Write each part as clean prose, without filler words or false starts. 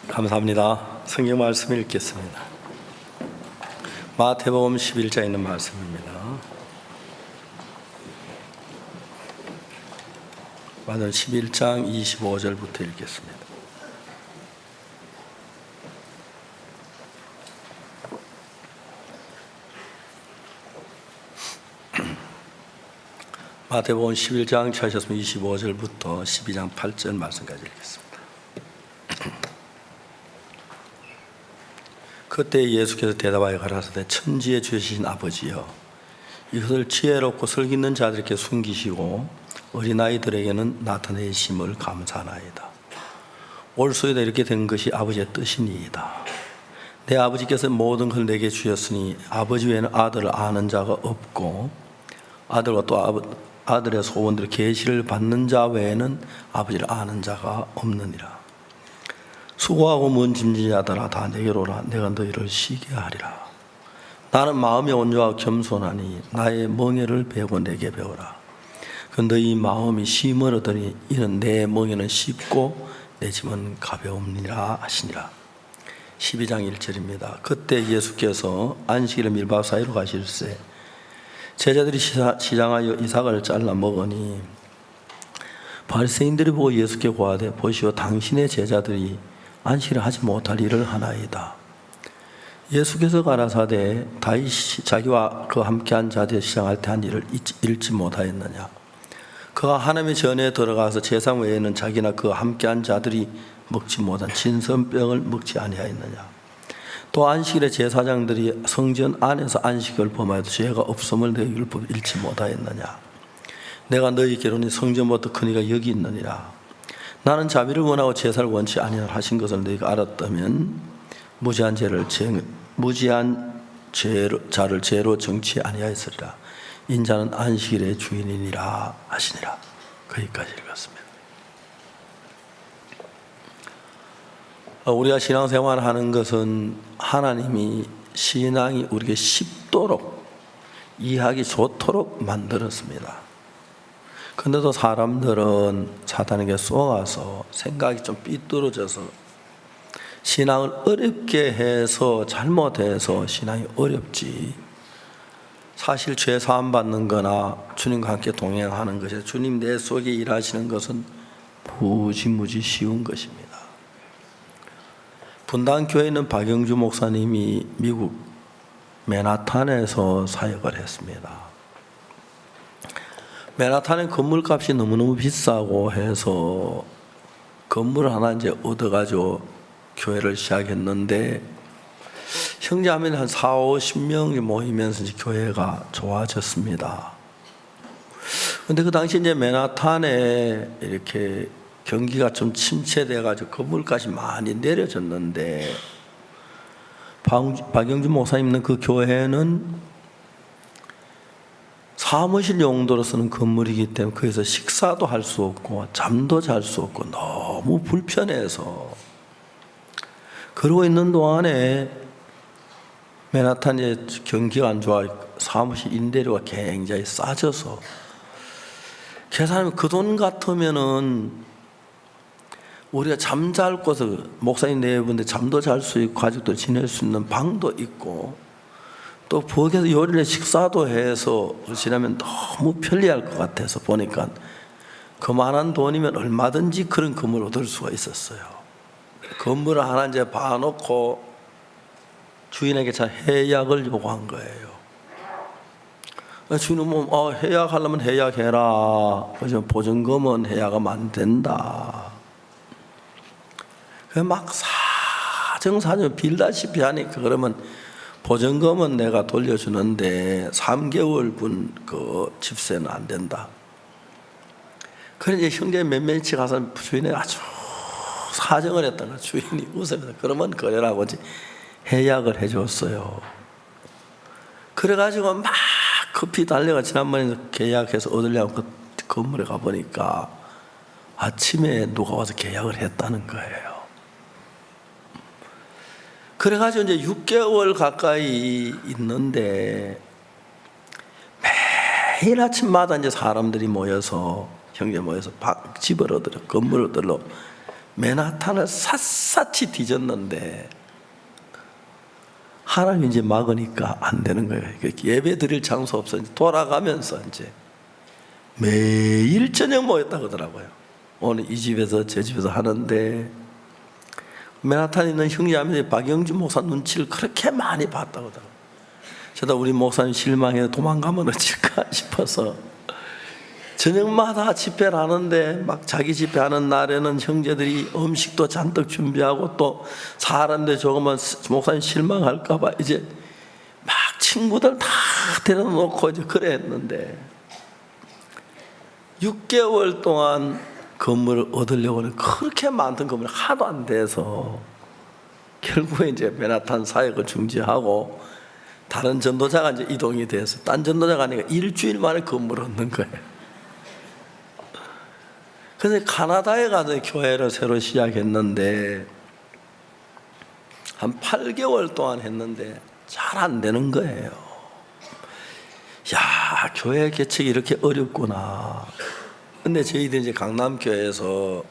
감사합니다. 성경 말씀 읽겠습니다. 마태복음 11장에 있는 말씀입니다. 마태복음 11장 25절부터 읽겠습니다. 마태복음 11장 찾으셨으면 25절부터 12장 8절 말씀까지 읽겠습니다. 그때 예수께서 대답하여 가라사대 천지에 주신 아버지여, 이것을 지혜롭고 설기 있는 자들에게 숨기시고 어린아이들에게는 나타내심을 감사하나이다. 올소이다 이렇게 된 것이 아버지의 뜻이니이다. 내 아버지께서 모든 걸 내게 주셨으니 아버지 외에는 아들을 아는 자가 없고 아들과 또 아들의 소원대로 계시를 받는 자 외에는 아버지를 아는 자가 없느니라. 수고하고 먼 짐진 자들아 다 내게로 오라. 내가 너희를 쉬게 하리라. 나는 마음이 온유하고 겸손하니 나의 멍에를 배우고 내게 배우라. 그 너희 마음이 쉼을 얻으니 이는 내 멍에는 쉽고 내 짐은 가벼움이라 하시니라. 12장 1절입니다. 그때 예수께서 안식일에 밀밥 사이로 가실새 제자들이 시장하여 이삭을 잘라 먹으니 바리새인들이 보고 예수께 고하되 보시오, 당신의 제자들이 안식일을 하지 못할 일을 하나이다. 예수께서 가라사대 다윗이 자기와 그 함께한 자들이 시장할 때 한 일을 잃지 못하였느냐. 그가 하나님의 전에 들어가서 제상 외에는 자기나 그 함께한 자들이 먹지 못한 진선병을 먹지 아니하였느냐. 또 안식일에 제사장들이 성전 안에서 안식을 범하여도 죄가 없음을 내 율법을 잃지 못하였느냐. 내가 너희께로는 성전보다 큰 이가 여기 있느니라. 나는 자비를 원하고 제사를 원치 아니하라 하신 것을 너희가 알았다면 무지한 자를 죄로 정치 아니하였으리라. 인자는 안식일의 주인이니라 하시니라. 거기까지 읽었습니다. 우리가 신앙생활을 하는 것은 하나님이 신앙이 우리에게 쉽도록 이해하기 좋도록 만들었습니다. 그런데도 사람들은 사탄에게 속아서 생각이 좀 삐뚤어져서 신앙을 어렵게 해서 잘못해서 신앙이 어렵지, 사실 죄 사함 받는 거나 주님과 함께 동행하는 것이, 주님 내 속에 일하시는 것은 무지무지 쉬운 것입니다. 분당교회에 있는 박영주 목사님이 미국 맨하탄에서 사역을 했습니다. 맨하탄의 건물값이 너무너무 비싸고 해서 건물 하나 이제 얻어가지고 교회를 시작했는데 형제자매는 한 40-50명이 모이면서 이제 교회가 좋아졌습니다. 근데 그 당시 이제 맨하탄에 이렇게 경기가 좀 침체돼가지고 건물값이 많이 내려졌는데 박영준 목사님 있는 그 교회는 사무실 용도로 쓰는 건물이기 때문에 거기서 식사도 할 수 없고 잠도 잘 수 없고 너무 불편해서, 그러고 있는 동안에 맨하탄에 경기가 안 좋아 사무실 임대료가 굉장히 싸져서 계산하면 그 돈 같으면은 우리가 잠잘 곳을, 목사님 네 분인데 잠도 잘 수 있고 가족도 지낼 수 있는 방도 있고 또 부엌에서 요리를 식사도 해서 지나면 너무 편리할 것 같아서 보니까 그만한 돈이면 얼마든지 그런 건물을 얻을 수가 있었어요. 건물을 하나 이제 봐놓고 주인에게 잘 해약을 요구한 거예요. 주인은 해약하려면 해약해라. 보증금은 해약하면 안 된다. 막 사정사정 빌다시피 하니까 그러면 보증금은 내가 돌려주는데 3개월분 그 집세는 안 된다. 그래 이제 형제 몇몇이 가서 주인에게 아주 사정을 했던 거, 주인이 웃으면서 그러면 그래라고 이제 해약을 해줬어요. 그래가지고 막 급히 달려가 지난번에 계약해서 얻으려고 그 건물에 가보니까 아침에 누가 와서 계약을 했다는 거예요. 그래가지고 이제 6개월 가까이 있는데 매일 아침마다 이제 사람들이 모여서, 형제 모여서 집을 얻으러, 건물을 얻으러 맨하탄을 샅샅이 뒤졌는데 하나님이 이제 막으니까 안 되는 거예요. 예배 드릴 장소 없어 이제 돌아가면서 이제 매일 저녁 모였다 그러더라고요. 오늘 이 집에서 저 집에서 하는데 맨하탄에 있는 형제자매들이 박영준 목사 눈치를 그렇게 많이 봤다고 하더라고요. 저도 우리 목사님 실망해 도망가면 어쩔까 싶어서 저녁마다 집회를 하는데 막 자기 집회하는 날에는 형제들이 음식도 잔뜩 준비하고 또 사람들 조금만 목사님 실망할까 봐 이제 막 친구들 다 데려놓고 이제 그래 했는데 6개월 동안 건물을 얻으려고 하는 그렇게 많던 건물이 하도 안 돼서 결국에 이제 맨하탄 사역을 중지하고 다른 전도자가 이제 이동이 돼서 딴 전도자가 아니라 일주일 만에 건물을 얻는 거예요. 그래서 카나다에 가서 교회를 새로 시작했는데 한 8개월 동안 했는데 잘 안 되는 거예요. 야, 교회 개척이 이렇게 어렵구나. 근데 저희들 이제 강남교회에서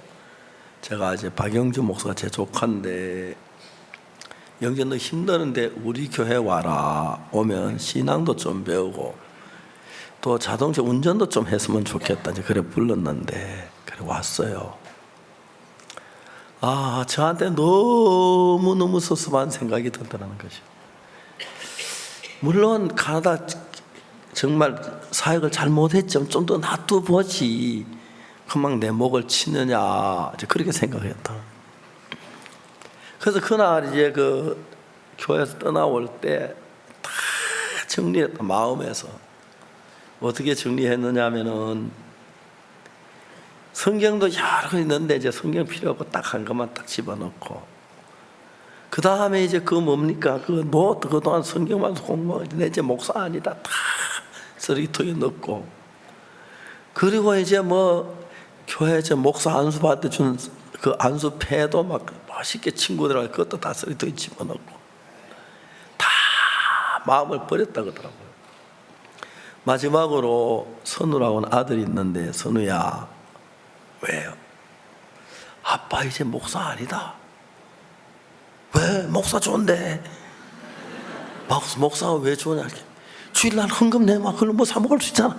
제가 이제 박영준 목사가 제 조카인데 영재 너 힘드는데 우리 교회 와라. 오면 신앙도 좀 배우고 또 자동차 운전도 좀 했으면 좋겠다. 이제 그래 불렀는데 그래 왔어요. 아, 저한테 너무너무 섭섭한 생각이 들더라는 것이요. 물론 가나다 정말 사역을 잘못했지만 좀 더 놔둬보지 금방 내 목을 치느냐 이제 그렇게 생각했다. 그래서 그날 이제 그 교회에서 떠나올 때 다 정리했다. 마음에서 어떻게 정리했느냐 하면은 성경도 여러 개 있는데 이제 성경 필요 없고 딱 한 것만 딱 집어넣고 그 다음에 이제 그 뭡니까 그 노트 그동안 성경만 공부하고 내 이제 목사 아니다 다 쓰레기통에 넣고 그리고 이제 뭐 교회 저 목사 안수 받을 때 준 그 안수패도 막 맛있게 친구들하고 그것도 다 쓰레기통에 집어넣고 다 마음을 버렸다 그러더라고요. 마지막으로 선우라고는 아들이 있는데 선우야 왜요? 아빠 이제 목사 아니다. 왜? 목사 좋은데. 목사가 왜 좋으냐? 주일날 헌금 내면 그걸로 뭐 사 먹을 수 있잖아.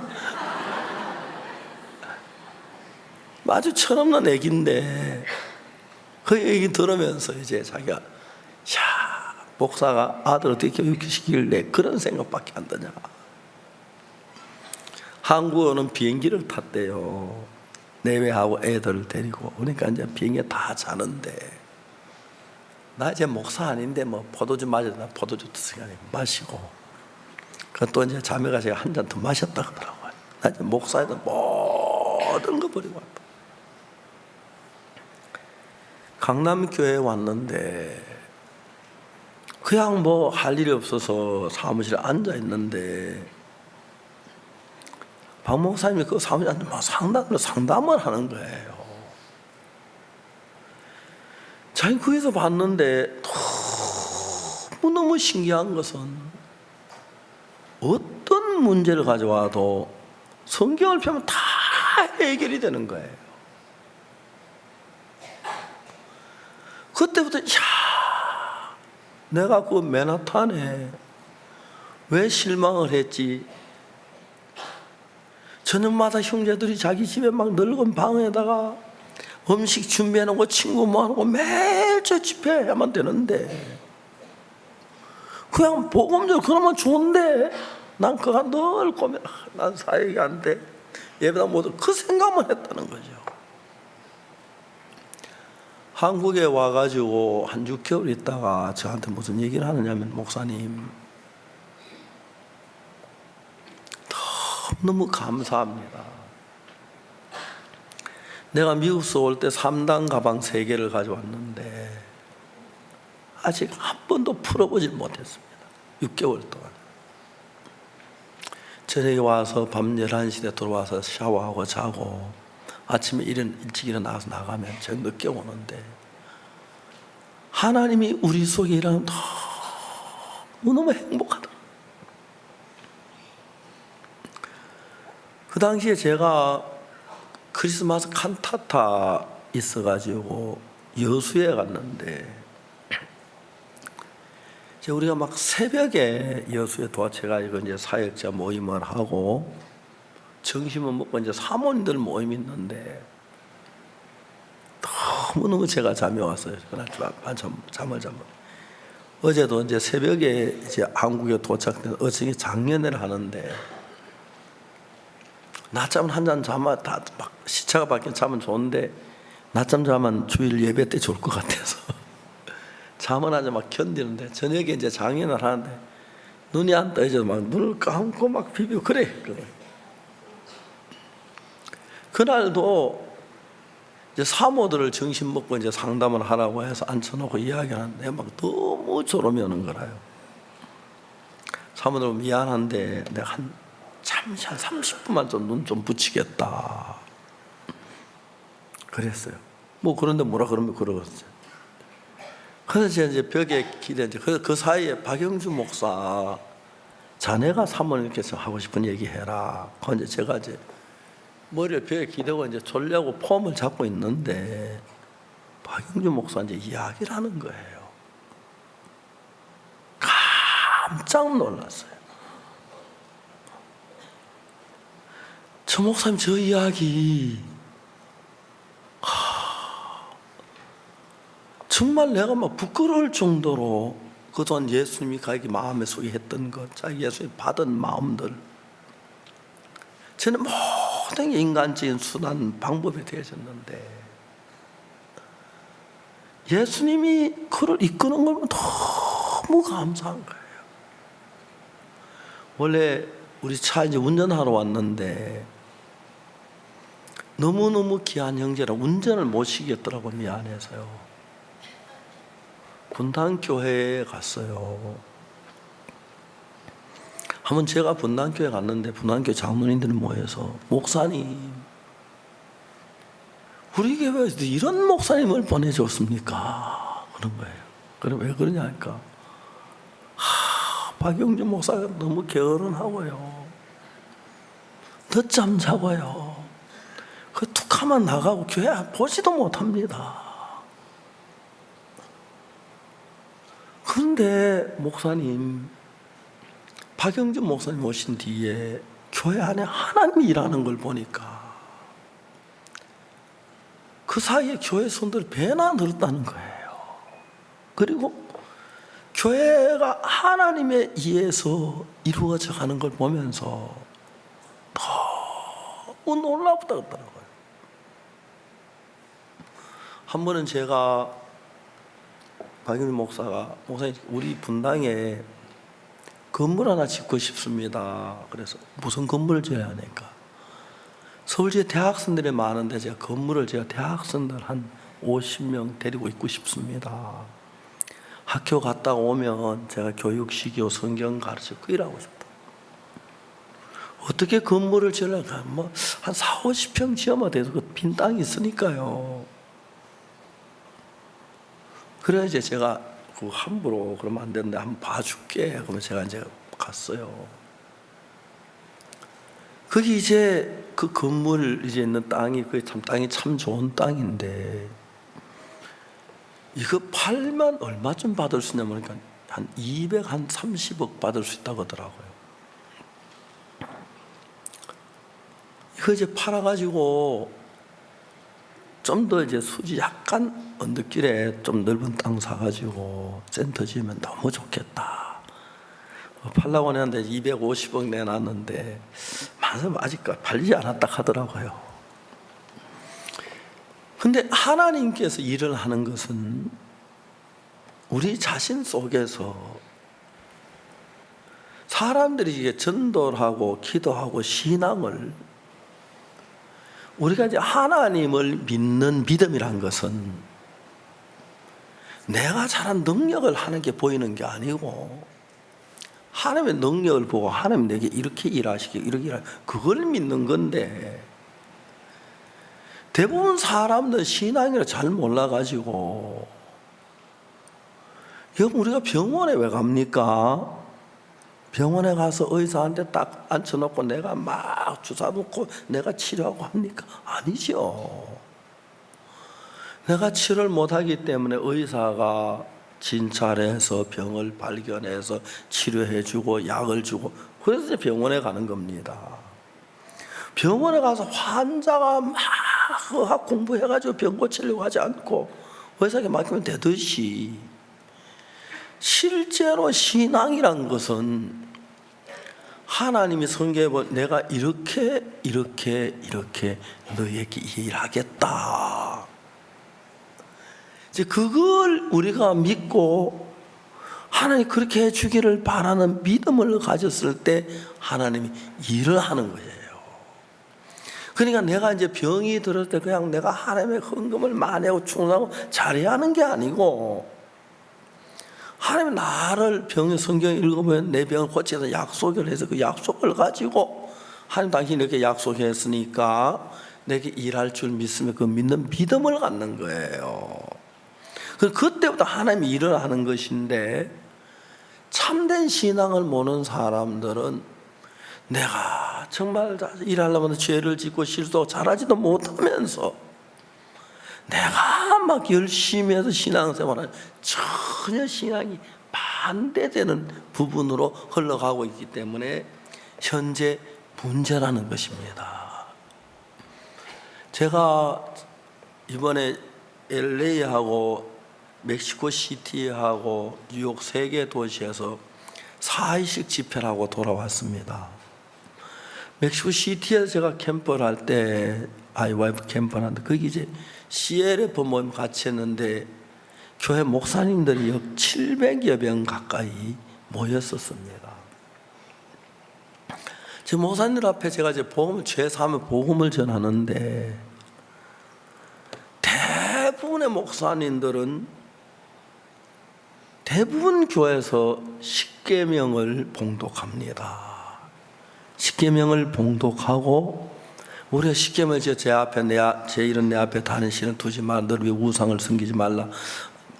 아주 철없는 애기인데 그 얘기 들으면서 이제 자기가 야 목사가 아들 어떻게 교육시킬래 그런 생각밖에 안 드냐. 한국어는 비행기를 탔대요. 내외하고 애들을 데리고 그러니까 이제 비행기에 다 자는데 나 이제 목사 아닌데 뭐 포도주 마셔도 포도주 시간에 마시고 또 이제 자매가 제가 한 잔 더 마셨다 그러더라고요. 나 이제 목사에도 모든 거 버리고 왔다. 강남교회에 왔는데 그냥 뭐 할 일이 없어서 사무실에 앉아 있는데 박 목사님이 그 사무실에 앉아 상담을 하는 거예요. 자기 거기서 봤는데 너무너무 신기한 것은 어떤 문제를 가져와도 성경을 펴면 다 해결이 되는 거예요. 그때부터 야 내가 그 맨하탄에 왜 실망을 했지. 저녁마다 형제들이 자기 집에 막 늙은 방에다가 음식 준비해놓고 친구 모아놓고 매일 저 집회해야만 되는데 그냥 복음적으로 그러면 좋은데 난 그가 늘 고민 난 사역이 안 돼 예배당 모두 그 생각만 했다는 거죠. 한국에 와가지고 한 6개월 있다가 저한테 무슨 얘기를 하느냐면 목사님 너무 감사합니다. 내가 미국에서 올 때 3단 가방 3개를 가져왔는데 아직 한 번도 풀어보질 못했습니다. 6개월 동안. 저녁에 와서 밤 11시에 들어와서 샤워하고 자고 아침에 일찍 일어나서 나가면 저 늦게 오는데 하나님이 우리 속에 일하면 너무 행복하다. 그 당시에 제가 크리스마스 칸타타 있어가지고 여수에 갔는데 이제 우리가 막 새벽에 여수에 도착해가지고 이제 사역자 모임을 하고 점심을 먹고 이제 사모님들 모임이 있는데 너무너무 제가 잠이 왔어요. 그날 잠을 어제도 이제 새벽에 이제 한국에 도착된 어저께 작년회를 하는데 낮잠 한 잔 자면 다 막 시차가 바뀌면 자면 좋은데 낮잠 자면 주일 예배 때 좋을 것 같아서 잠은 아주 막 견디는데 저녁에 이제 장인을 하는데 눈이 안 떠져 막 눈을 감고 막 비비고 그래. 그날도 이제 사모들을 점심 먹고 이제 상담을 하라고 해서 앉혀놓고 이야기를 하는데 막 너무 졸음이 오는 거라요. 사모들 미안한데 내가 잠시 한 30분만 좀 눈 좀 붙이겠다 그랬어요. 뭐 그런데 뭐라 그러면 그러겠어요. 그래서 제가 이제 벽에 기대는데 그 사이에 박영주 목사 자네가 사모님께서 하고 싶은 얘기 해라. 그런데 제가 이제 머리를 벽에 기대고 이제 졸려고 폼을 잡고 있는데 박영주 목사 이제 이야기를 하는 거예요. 깜짝 놀랐어요. 저 목사님 저 이야기 정말 내가 막 부끄러울 정도로 그동안 예수님이 자기 마음에 소유했던 것, 자기 예수님이 받은 마음들 저는 모든 게 인간적인 순한 방법이 되어졌는데 예수님이 그를 이끄는 걸 너무 감사한 거예요. 원래 우리 차 이제 운전하러 왔는데 너무너무 귀한 형제라 운전을 못 시켰더라고. 미안해서요. 분당교회에 갔어요. 한번 제가 분당교회 갔는데 분당교회 장로님들이 모여서 목사님 우리 교회에서 이런 목사님을 보내줬습니까? 그런 거예요. 그럼 왜 그러냐 하니까 박영준 목사가 너무 게으른하고요. 늦잠 자고요. 그 툭하면 나가고 교회 보지도 못합니다. 그런데 목사님 박영준 목사님 오신 뒤에 교회 안에 하나님이 일하는 걸 보니까 그 사이에 교회 손들이 배나 늘었다는 거예요. 그리고 교회가 하나님에 의해서 이루어져 가는 걸 보면서 너무 놀랍다 그러더라고요. 한 번은 제가 박영준 목사가 목사님 우리 분당에 건물 하나 짓고 싶습니다. 그래서 무슨 건물을 지어야 하니까 서울시에 대학생들이 많은데 제가 건물을 제가 대학생들 한 50명 데리고 있고 싶습니다. 학교 갔다 오면 제가 교육시키고 성경 가르치고 일하고 싶다. 어떻게 건물을 지으려고 뭐 한 40, 50평 지어만 돼서 그 빈 땅이 있으니까요. 그래서 이제 제가 그 함부로 그러면 안 되는데 한번 봐줄게. 그러면 제가 이제 갔어요. 거기 이제 그 건물 이제 있는 땅이 그 참 땅이 참 좋은 땅인데 이거 팔면 얼마쯤 받을 수 있냐면 그러니까 한 230억 받을 수 있다고 하더라고요. 이거 이제 팔아가지고 좀 더 이제 수지 약간 언덕길에 좀 넓은 땅 사가지고 센터 지으면 너무 좋겠다. 팔라고 했는데 250억 내놨는데 아직까지 팔리지 않았다 하더라고요. 근데 하나님께서 일을 하는 것은 우리 자신 속에서 사람들이 이게 전도를 하고 기도하고 신앙을 우리가 이제 하나님을 믿는 믿음이란 것은 내가 잘한 능력을 하는 게 보이는 게 아니고 하나님의 능력을 보고 하나님 내게 이렇게 일하시게 이렇게 일하 그걸 믿는 건데 대부분 사람들은 신앙을 잘 몰라가지고 여러분 우리가 병원에 왜 갑니까? 병원에 가서 의사한테 딱 앉혀놓고 내가 막 주사 놓고 내가 치료하고 합니까? 아니죠. 내가 치료를 못하기 때문에 의사가 진찰해서 병을 발견해서 치료해주고 약을 주고, 그래서 이제 병원에 가는 겁니다. 병원에 가서 환자가 막 의학 공부해가지고 병 고치려고 하지 않고 의사에게 맡기면 되듯이, 실제로 신앙이란 것은 하나님이 성경에 보면 내가 이렇게 너에게 일하겠다, 이제 그걸 우리가 믿고 하나님 그렇게 해주기를 바라는 믿음을 가졌을 때 하나님이 일을 하는 거예요. 그러니까 내가 이제 병이 들었을 때 그냥 내가 하나님의 헌금을 많이 하고 충성하고 잘해야 하는 게 아니고, 하나님이 나를 병의 성경 읽어보면 내 병을 고치겠다 약속을 해서 그 약속을 가지고 하나님 당신이 이렇게 약속했으니까 내게 일할 줄 믿으면 그 믿는 믿음을 갖는 거예요. 그때부터 하나님이 일을 하는 것인데, 참된 신앙을 모르는 사람들은 내가 정말 일하려면 죄를 짓고 실수하고 잘하지도 못하면서 내가 막 열심히 해서 신앙생활을 전혀 신앙이 반대되는 부분으로 흘러가고 있기 때문에 현재 문제라는 것입니다. 제가 이번에 LA하고 멕시코 시티하고 뉴욕 3개 도시에서 4일씩 집회를 하고 돌아왔습니다. 멕시코 시티에서 제가 캠프를 할 때, 와이프 캠프를 하는데 거기 이제 CLF 모임 같이 했는데 교회 목사님들이 700여 명 가까이 모였었습니다. 제 목사님들 앞에 제가 이제 죄 사하면 복음을 전하는데, 대부분의 목사님들은 대부분 교회에서 십계명을 봉독합니다. 십계명을 봉독하고, 우리가 십계명을 제 앞에 제 이름 내 앞에 다른 신을 두지 말라, 너를 위해 우상을 섬기지 말라,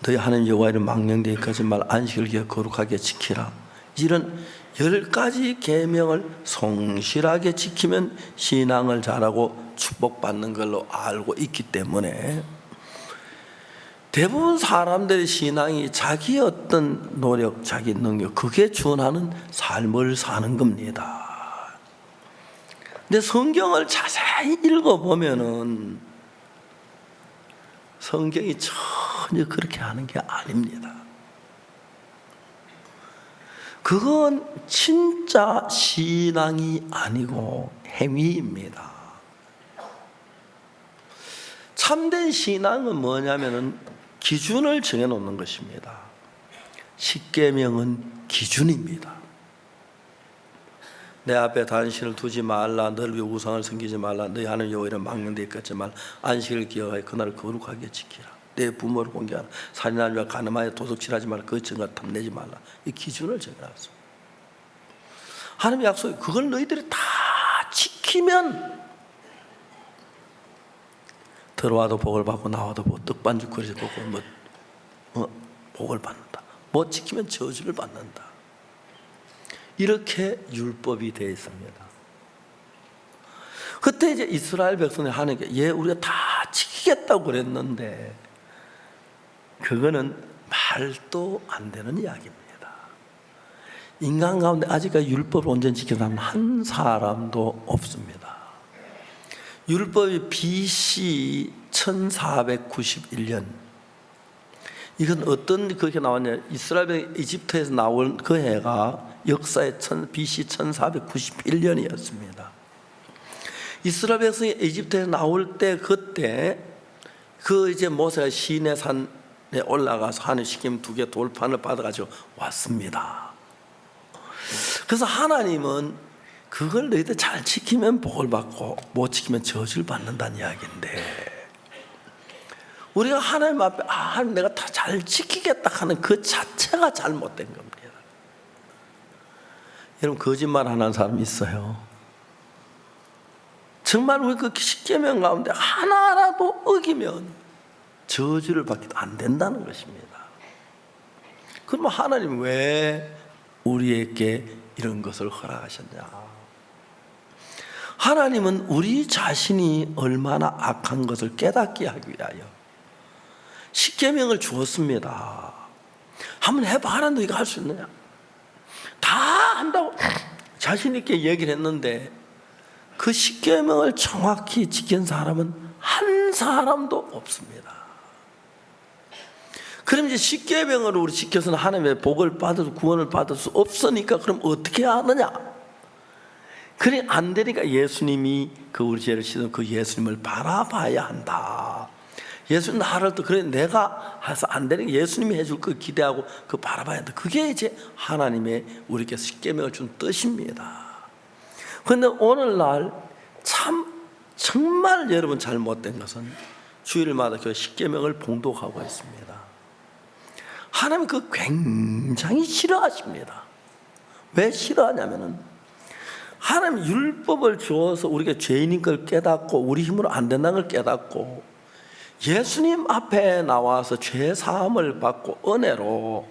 너희 하나님 여호와 이름 망령되게 하지 말라, 안식을 기어 거룩하게 지키라, 이런 10가지 계명을 성실하게 지키면 신앙을 잘하고 축복받는 걸로 알고 있기 때문에 대부분 사람들의 신앙이 자기의 어떤 노력, 자기 능력, 그게 준하는 삶을 사는 겁니다. 근데 성경을 자세히 읽어보면은 성경이 전혀 그렇게 하는 게 아닙니다. 그건 진짜 신앙이 아니고 행위입니다. 참된 신앙은 뭐냐면은 기준을 정해놓는 것입니다. 십계명은 기준입니다. 내 앞에 다른 신을 두지 말라, 너를 위해 우상을 섬기지 말라, 너희 하나님 여호와 이름 망령되게 하지 말라, 안식을 기억하여 그날을 거룩하게 지키라, 내 부모를 공경하라, 살인하지 말라, 가늠하여 도둑질하지 말라, 거짓과 탐내지 말라. 이 기준을 정해놨습니다. 하나님의 약속이 그걸 너희들이 다 지키면 들어와도 복을 받고 나와도 떡반죽 그릇을 먹고 복을 받는다. 못 지키면 저주를 받는다. 이렇게 율법이 되어 있습니다. 그때 이제 이스라엘 백성이 하나님께 우리가 다 지키겠다고 그랬는데 그거는 말도 안 되는 이야기입니다. 인간 가운데 아직까지 율법을 온전히 지키는 사람은 한 사람도 없습니다. 율법이 BC 1491년, 이건 어떤 그렇게 나왔냐, 이스라엘 이집트에서 나온 그 해가 역사의 BC 1491년이었습니다. 이스라엘 백성이 이집트에서 나올 때 그때 그 이제 모세가 시내 산에 올라가서 하늘 시킴 2개 돌판을 받아가지고 왔습니다. 그래서 하나님은 그걸 너희들 잘 지키면 복을 받고 못 지키면 저주를 받는다는 이야기인데, 우리가 하나님 앞에 하나님 내가 다 잘 지키겠다 하는 그 자체가 잘못된 겁니다. 여러분, 거짓말 하는 사람 있어요? 정말 우리 그 십계명 가운데 하나라도 어기면 저주를 받기도 안 된다는 것입니다. 그러면 하나님 왜 우리에게 이런 것을 허락하셨냐? 하나님은 우리 자신이 얼마나 악한 것을 깨닫게 하기 위하여 십계명을 주었습니다. 한번 해봐라. 너희가 할 수 있느냐? 다 한다고 자신 있게 얘기를 했는데 그 십계명을 정확히 지킨 사람은 한 사람도 없습니다. 그럼 이제 십계명을 우리 지켜서는 하나님의 복을 받을 구원을 받을 수 없으니까 그럼 어떻게 하느냐? 그래 안 되니까 예수님이 그 우리 죄를 씻은 그 예수님을 바라봐야 한다. 예수님 나를 또 그래 내가 해서 안 되니까 예수님이 해줄 거 기대하고 그 바라봐야 한다. 그게 이제 하나님의 우리께 십계명을 준 뜻입니다. 그런데 오늘날 정말 여러분 잘못된 것은 주일마다 교회 십계명을 봉독하고 있습니다. 하나님 그 굉장히 싫어하십니다. 왜 싫어하냐면은 하나님 율법을 주어서 우리가 죄인인 걸 깨닫고 우리 힘으로 안 된다는 걸 깨닫고 예수님 앞에 나와서 죄 사함을 받고 은혜로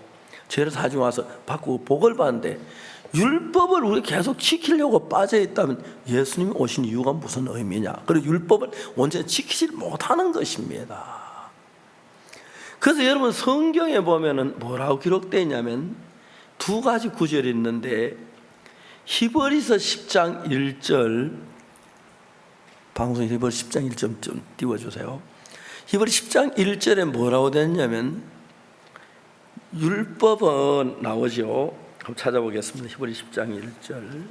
죄를 사지고 와서 받고 복을 받는데 율법을 우리 계속 지키려고 빠져 있다면 예수님이 오신 이유가 무슨 의미냐? 그리고 율법을 온전히 지키지 못하는 것입니다. 그래서 여러분 성경에 보면은 뭐라고 기록되어 있냐면 두 가지 구절이 있는데 히브리서 10장 1절 방송 히브리 10장 1절 좀 띄워주세요. 히브리 10장 1절에 뭐라고 되었냐면 율법은 나오죠. 한번 찾아보겠습니다. 히브리 10장 1절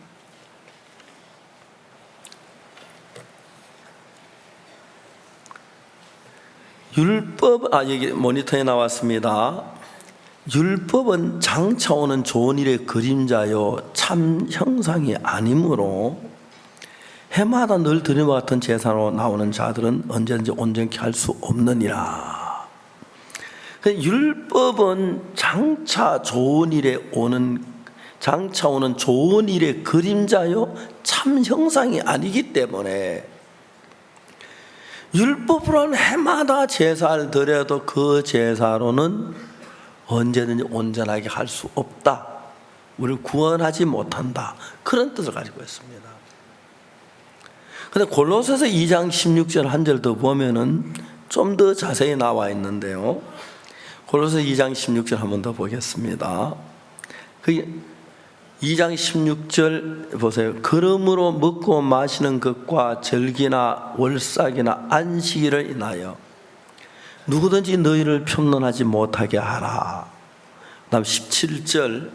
율법 여기 모니터에 나왔습니다. 율법은 장차오는 좋은 일의 그림자요 참 형상이 아니므로 해마다 늘 드림과 같은 제사로 나오는 자들은 언제든지 온전케 할 수 없느니라. 율법은 장차 오는 좋은 일의 그림자요 참 형상이 아니기 때문에 율법으로는 해마다 제사를 드려도 그 제사로는 언제든지 온전하게 할 수 없다. 우리를 구원하지 못한다. 그런 뜻을 가지고 있습니다. 그런데 골로새서 2장 16절 한 절 더 보면은 좀 더 자세히 나와 있는데요. 골로새 2장 16절 한 번 더 보겠습니다. 그 2장 16절 보세요. 그러므로 먹고 마시는 것과 절기나 월삭이나 안식일을 인하여 누구든지 너희를 편론하지 못하게 하라. 다음 17절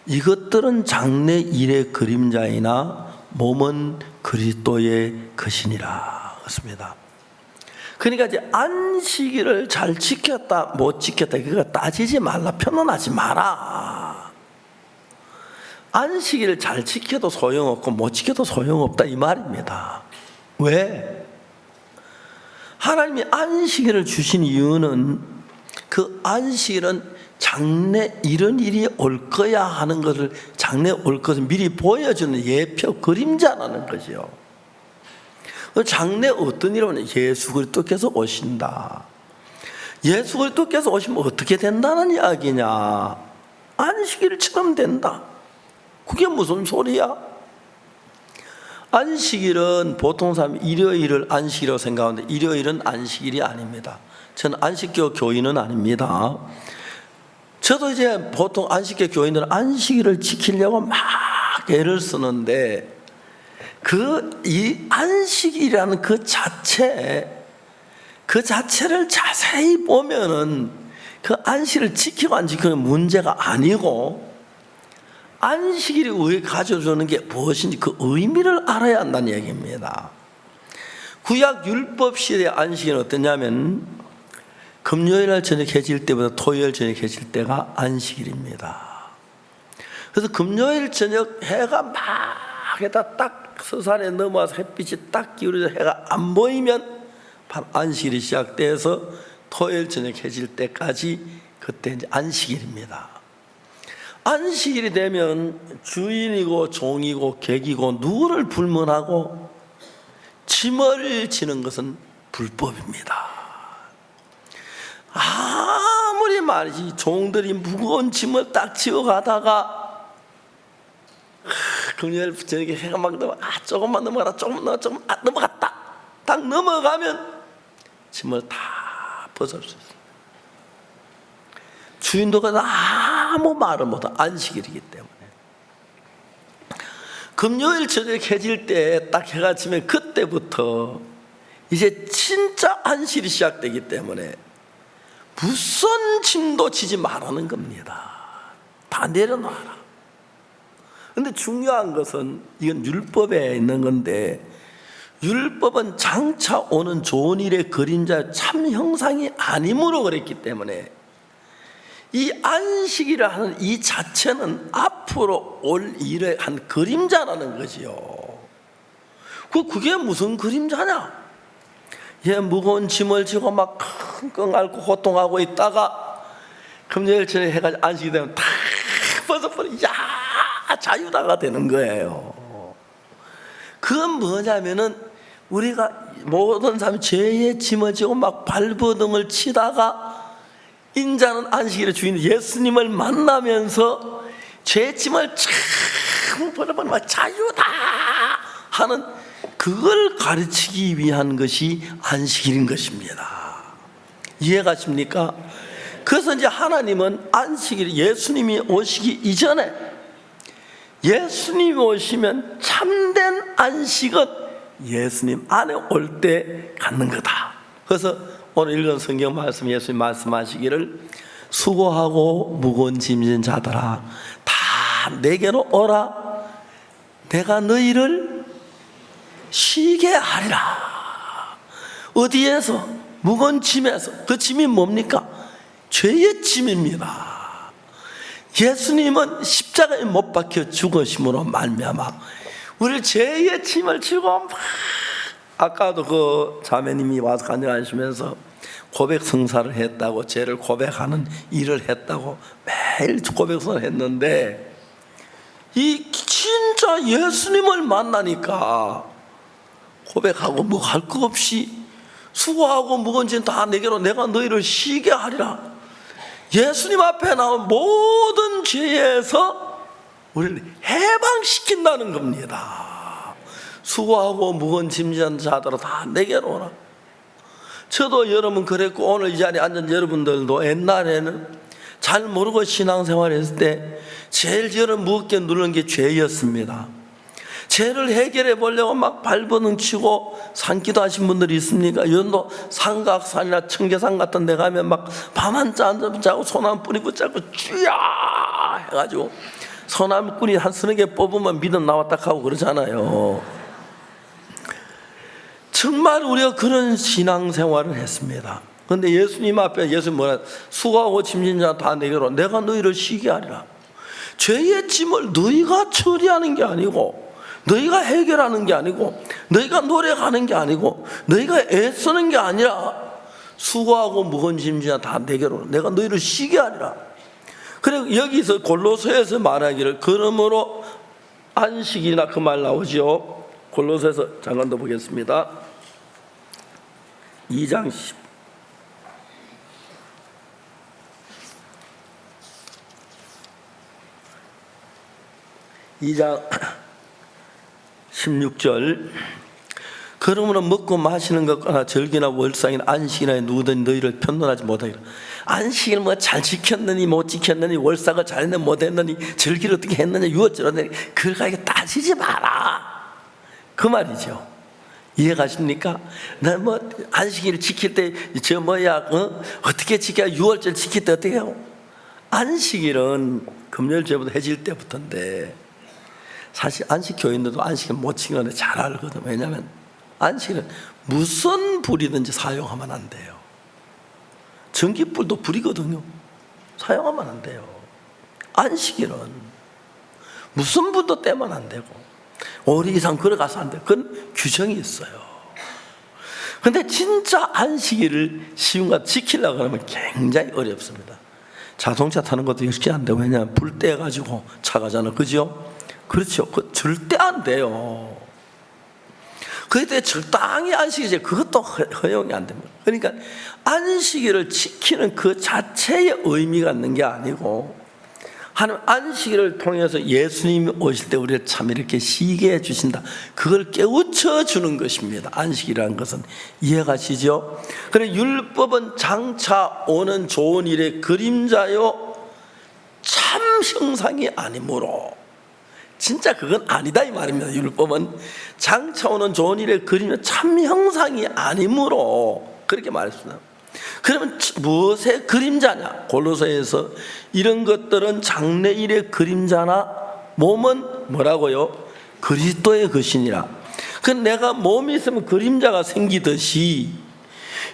이것들은 장래 일의 그림자이나 몸은 그리스도의 것이니라. 그렇습니다. 그러니까 이제 안식일을 잘 지켰다 못 지켰다 그거 따지지 말라. 편론하지 마라. 안식일을 잘 지켜도 소용없고 못 지켜도 소용없다 이 말입니다. 왜? 하나님이 안식일을 주신 이유는 그 안식일은 장래 이런 일이 올 거야 하는 것을 장래 올 것을 미리 보여주는 예표 그림자라는 거죠. 장래 어떤 일이 오냐? 예수 그리스도께서 오신다. 예수 그리스도께서 오시면 어떻게 된다는 이야기냐? 안식일처럼 된다. 그게 무슨 소리야? 안식일은 보통 사람이 일요일을 안식이라고 생각하는데 일요일은 안식일이 아닙니다. 저는 안식교 교인은 아닙니다. 저도 이제 보통 안식교 교인들은 안식일을 지키려고 막 애를 쓰는데 이 안식이라는 그 자체를 자세히 보면은 그 안식을 지키고 안 지키는 문제가 아니고 안식일이 우리에게 가져주는 게 무엇인지 그 의미를 알아야 한다는 얘기입니다. 구약 율법 시대의 안식일은 어떠냐면 금요일날 저녁 해질 때보다 토요일 저녁 해질 때가 안식일입니다. 그래서 금요일 저녁 해가 막 딱 서산에 넘어와서 햇빛이 딱 기울어서 해가 안 보이면 바로 안식일이 시작돼서 토요일 저녁 해질 때까지 그때 이제 안식일입니다. 안식일이 되면 주인이고 종이고 객이고 누구를 불문하고 짐을 지는 것은 불법입니다. 아무리 말이지 종들이 무거운 짐을 딱 지어 가다가 금요일 저녁에 해가 막 넘어 조금만 넘어가라 넘어갔다 딱 넘어가면 짐을 다 벗을 수 있어요. 주인도가 아무 말을 못한 안식일이기 때문에. 금요일 저녁 해질 때 딱 해가 지면 그때부터 이제 진짜 안식일이 시작되기 때문에 무슨 짐도 지지 말라는 겁니다. 다 내려놔라. 근데 중요한 것은 이건 율법에 있는 건데, 율법은 장차 오는 좋은 일의 그림자 참 형상이 아니므로 그랬기 때문에 이 안식일을 하는 이 자체는 앞으로 올 일의 한 그림자라는 거지요. 그게 무슨 그림자냐? 얘 무거운 짐을 지고 막 끙끙 앓고 고통하고 있다가 금요일 저녁 해가 안식이 되면 탁 벗어버려, 야, 자유다가 되는 거예요. 그건 뭐냐면은 우리가 모든 사람이 죄의 짐을 지고 막 발버둥을 치다가 인자는 안식일의 주인 예수님을 만나면서 죄의 짐을 참 버려버리면 막 자유다 하는, 그걸 가르치기 위한 것이 안식일인 것입니다. 이해가십니까? 그래서 이제 하나님은 안식일, 예수님이 오시기 이전에, 예수님이 오시면 참된 안식은 예수님 안에 올 때 갖는 거다. 그래서 오늘 읽은 성경 말씀, 예수님 말씀하시기를 수고하고 무거운 짐진 자들아 다 내게로 오라, 내가 너희를 쉬게 하리라. 어디에서? 무거운 짐에서. 그 짐이 뭡니까? 죄의 짐입니다. 예수님은 십자가에 못 박혀 죽으심으로 말미암아 우리 죄의 짐을 지고 막, 아까도 그 자매님이 와서 간증하시면서 고백 성사를 했다고, 죄를 고백하는 일을 했다고 매일 고백 성사를 했는데, 이 진짜 예수님을 만나니까 고백하고 뭐 할 거 없이 수고하고 무거운 짐 다 내게로 내가 너희를 쉬게 하리라. 예수님 앞에 나온 모든 죄에서 우리를 해방시킨다는 겁니다. 수고하고 무거운 짐진 자들아 다 내게로 오라. 저도 여러분 그랬고, 오늘 이 자리에 앉은 여러분들도 옛날에는 잘 모르고 신앙생활을 했을 때 제일 저를 무겁게 누르는 게 죄였습니다. 죄를 해결해 보려고 막 발버둥 치고 산기도 하신 분들이 있습니까? 연도 삼각산이나 청계산 같은 데 가면 막 밤 한자 자고 소나무 뿌리 붙잡고 쥐야 해가지고 소나무 뿌리 한 서너 개 뽑으면 믿음 나왔다 하고 그러잖아요. 정말 우리가 그런 신앙생활을 했습니다. 그런데 예수님 앞에 예수님 뭐라, 수고하고 짐진 자 다 내게로 내가 너희를 쉬게 하리라. 죄의 짐을 너희가 처리하는 게 아니고, 너희가 해결하는 게 아니고, 너희가 노력하는 게 아니고, 너희가 애쓰는 게 아니라 수고하고 무거운 짐지나 다 내게로 내가 너희를 쉬게 하리라. 그리고 여기서 골로새에서 말하기를 그러므로 안식이나 그 말 나오죠. 골로새에서 잠깐 더 보겠습니다. 2장 16절. 그러므로 먹고 마시는 것거나 절기나 월상이나 안식이나 누구든 너희를 편론하지 못하기를. 안식일 뭐 잘 지켰느니 못 지켰느니, 월삭을 잘했느니 못했느니, 절기를 어떻게 했느니, 유월절 했느니, 그걸 가지고 따지지 마라, 그 말이죠. 이해가십니까? 나 뭐 안식일 지킬 때 저 뭐야 어떻게 지켜야, 유월절 지킬 때 어떻게 해요? 안식일은 금요일 저부터 해질 때부터인데, 사실 안식 교인들도 안식일 못 지키는 걸 잘 알거든. 왜냐하면 안식일은 무슨 불이든지 사용하면 안 돼요. 전기불도 불이거든요. 사용하면 안 돼요. 안식일은 무슨 불도 떼면 안 되고 5리 이상 걸어가서 안 돼요. 그건 규정이 있어요. 근데 진짜 안식일을 시험과 지키려고 하면 굉장히 어렵습니다. 자동차 타는 것도 이렇게 안 돼요. 왜냐하면 불 떼가지고 차가잖아, 그죠? 그렇죠. 그 절대 안 돼요. 그때 적당히 안식이지, 그것도 허용이 안 됩니다. 그러니까 안식일을 지키는 그 자체의 의미가 있는 게 아니고, 하나님 안식일을 통해서 예수님이 오실 때 우리를 참 이렇게 쉬게 해주신다, 그걸 깨우쳐 주는 것입니다. 안식이라는 것은. 이해가시죠? 그래, 율법은 장차 오는 좋은 일의 그림자요 참 형상이 아니므로, 진짜 그건 아니다 이 말입니다. 율법은 장차 오는 좋은 일의 그림은 참 형상이 아니므로 그렇게 말했습니다. 그러면 무엇의 그림자냐? 골로새에서 이런 것들은 장래일의 그림자나 몸은 뭐라고요? 그리스도의 것이니라. 그 내가 몸이 있으면 그림자가 생기듯이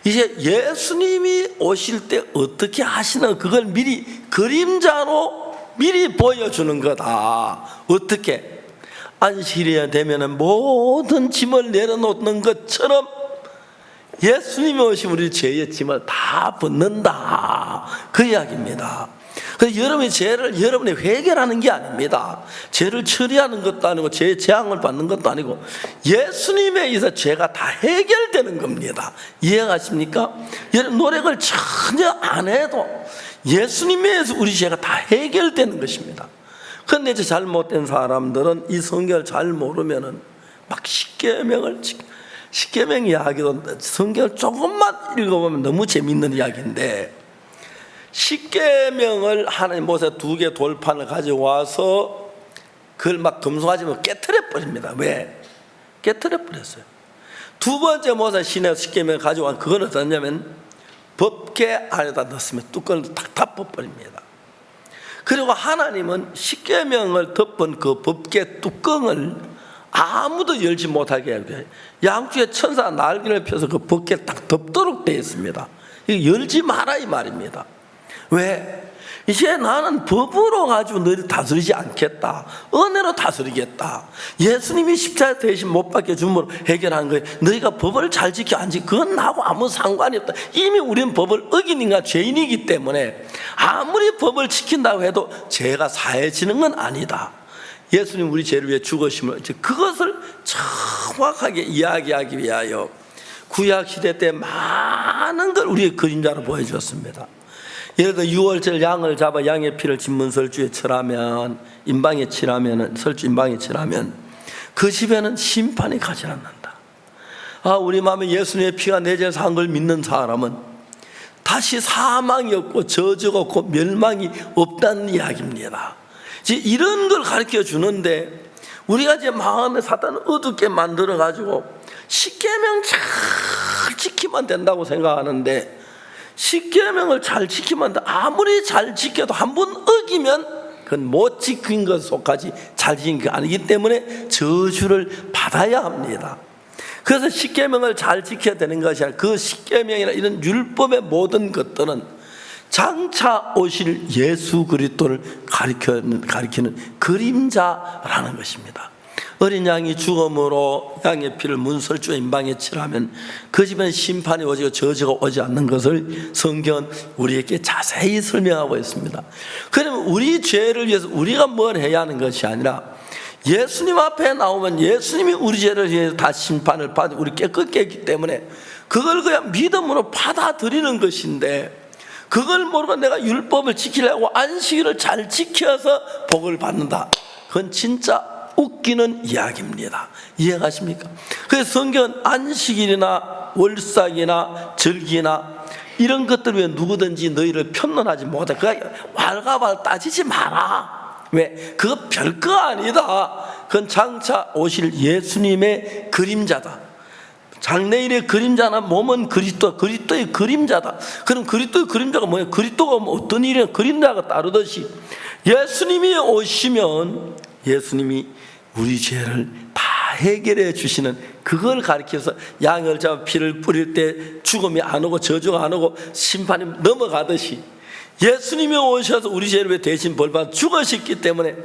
이제 예수님이 오실 때 어떻게 하시는 그걸 미리 그림자로 미리 보여주는 거다. 어떻게? 안식일이 되면 모든 짐을 내려놓는 것처럼 예수님이 오시면 우리 죄의 짐을 다 벗는다. 그 이야기입니다. 그래서 여러분의 죄를 여러분이 해결하는 게 아닙니다. 죄를 처리하는 것도 아니고 죄의 재앙을 받는 것도 아니고 예수님에 의해서 죄가 다 해결되는 겁니다. 이해가십니까? 여러분 노력을 전혀 안 해도 예수님에 의해서 우리 죄가 다 해결되는 것입니다. 그런데 이제 잘못된 사람들은 이 성경을 잘 모르면은 막 십계명 이야기도 성경을 조금만 읽어보면 너무 재밌는 이야기인데, 십계명을 하나님 모세 2개 돌판을 가져와서 그걸 막 금송아지면 깨트려 버립니다. 왜? 깨트려 버렸어요. 두 번째 모세 시내 십계명을 가져와 그건 어떠냐면 법궤 안에다 넣었으면 뚜껑을 탁 덮어버립니다. 그리고 하나님은 십계명을 덮은 그 법궤 뚜껑을 아무도 열지 못하게 하고 양쪽에 천사 날개를 펴서 그 법궤를 딱 덮도록 되어 있습니다. 열지 마라 이 말입니다. 왜? 이제 나는 법으로 가지고 너희를 다스리지 않겠다. 은혜로 다스리겠다. 예수님이 십자가 대신 못 박혀 줌으로 해결한 거예요. 너희가 법을 잘 지켜 안 지켜 그건 나하고 아무 상관이 없다. 이미 우리는 법을 어기니까 죄인이기 때문에 아무리 법을 지킨다고 해도 죄가 사해지는 건 아니다. 예수님 우리 죄를 위해 죽으심을 이제 그것을 정확하게 이야기하기 위하여 구약시대 때 많은 걸 우리의 그림자로 보여주었습니다. 예를 들어 6월절 양을 잡아 양의 피를 진문설주에 칠하면 임방에 칠하면 설주 임방에 칠하면 그 집에는 심판이 가지 않는다. 우리 마음에 예수님의 피가 내재해서 한 걸 믿는 사람은 다시 사망이 없고 저주가 없고 멸망이 없다는 이야기입니다. 이제 이런 걸 가르쳐 주는데 우리가 이제 마음에 사탄을 어둡게 만들어 가지고 십계명 잘 지키면 된다고 생각하는데, 십계명을 잘 지키면 아무리 잘 지켜도 한 번 어기면 그건 못 지킨 것 속하지 잘 지킨 게 아니기 때문에 저주를 받아야 합니다. 그래서 십계명을 잘 지켜야 되는 것이 아니라 그 십계명이나 이런 율법의 모든 것들은 장차 오실 예수 그리스도를 가리키는 그림자라는 것입니다. 어린 양이 죽음으로 양의 피를 문설주에 임방에 칠하면 그 집에는 심판이 오지고 저주가 오지 않는 것을 성경은 우리에게 자세히 설명하고 있습니다. 그러면 우리 죄를 위해서 우리가 뭘 해야 하는 것이 아니라 예수님 앞에 나오면 예수님이 우리 죄를 위해서 다 심판을 받고 우리 깨끗게 했기 때문에 그걸 그냥 믿음으로 받아들이는 것인데, 그걸 모르고 내가 율법을 지키려고 안식일을 잘 지켜서 복을 받는다. 그건 진짜 웃기는 이야기입니다. 이해가십니까? 그래서 성경은 안식일이나 월삭이나 절기나 이런 것들 왜 누구든지 너희를 편론하지 못해. 그거 왈가왈 따지지 마라. 왜? 그거 별거 아니다. 그건 장차 오실 예수님의 그림자다. 장래일의 그림자나 몸은 그리스도의 그림자다. 그럼 그리스도의 그림자가 뭐예요? 그리스도가 어떤 일이냐? 그림자가 따르듯이 예수님이 오시면 예수님이 우리 죄를 다 해결해 주시는 그걸 가리켜서 양을 잡아 피를 뿌릴 때 죽음이 안 오고 저주가 안 오고 심판이 넘어가듯이 예수님이 오셔서 우리 죄를 왜 대신 벌받아 죽으셨기 때문에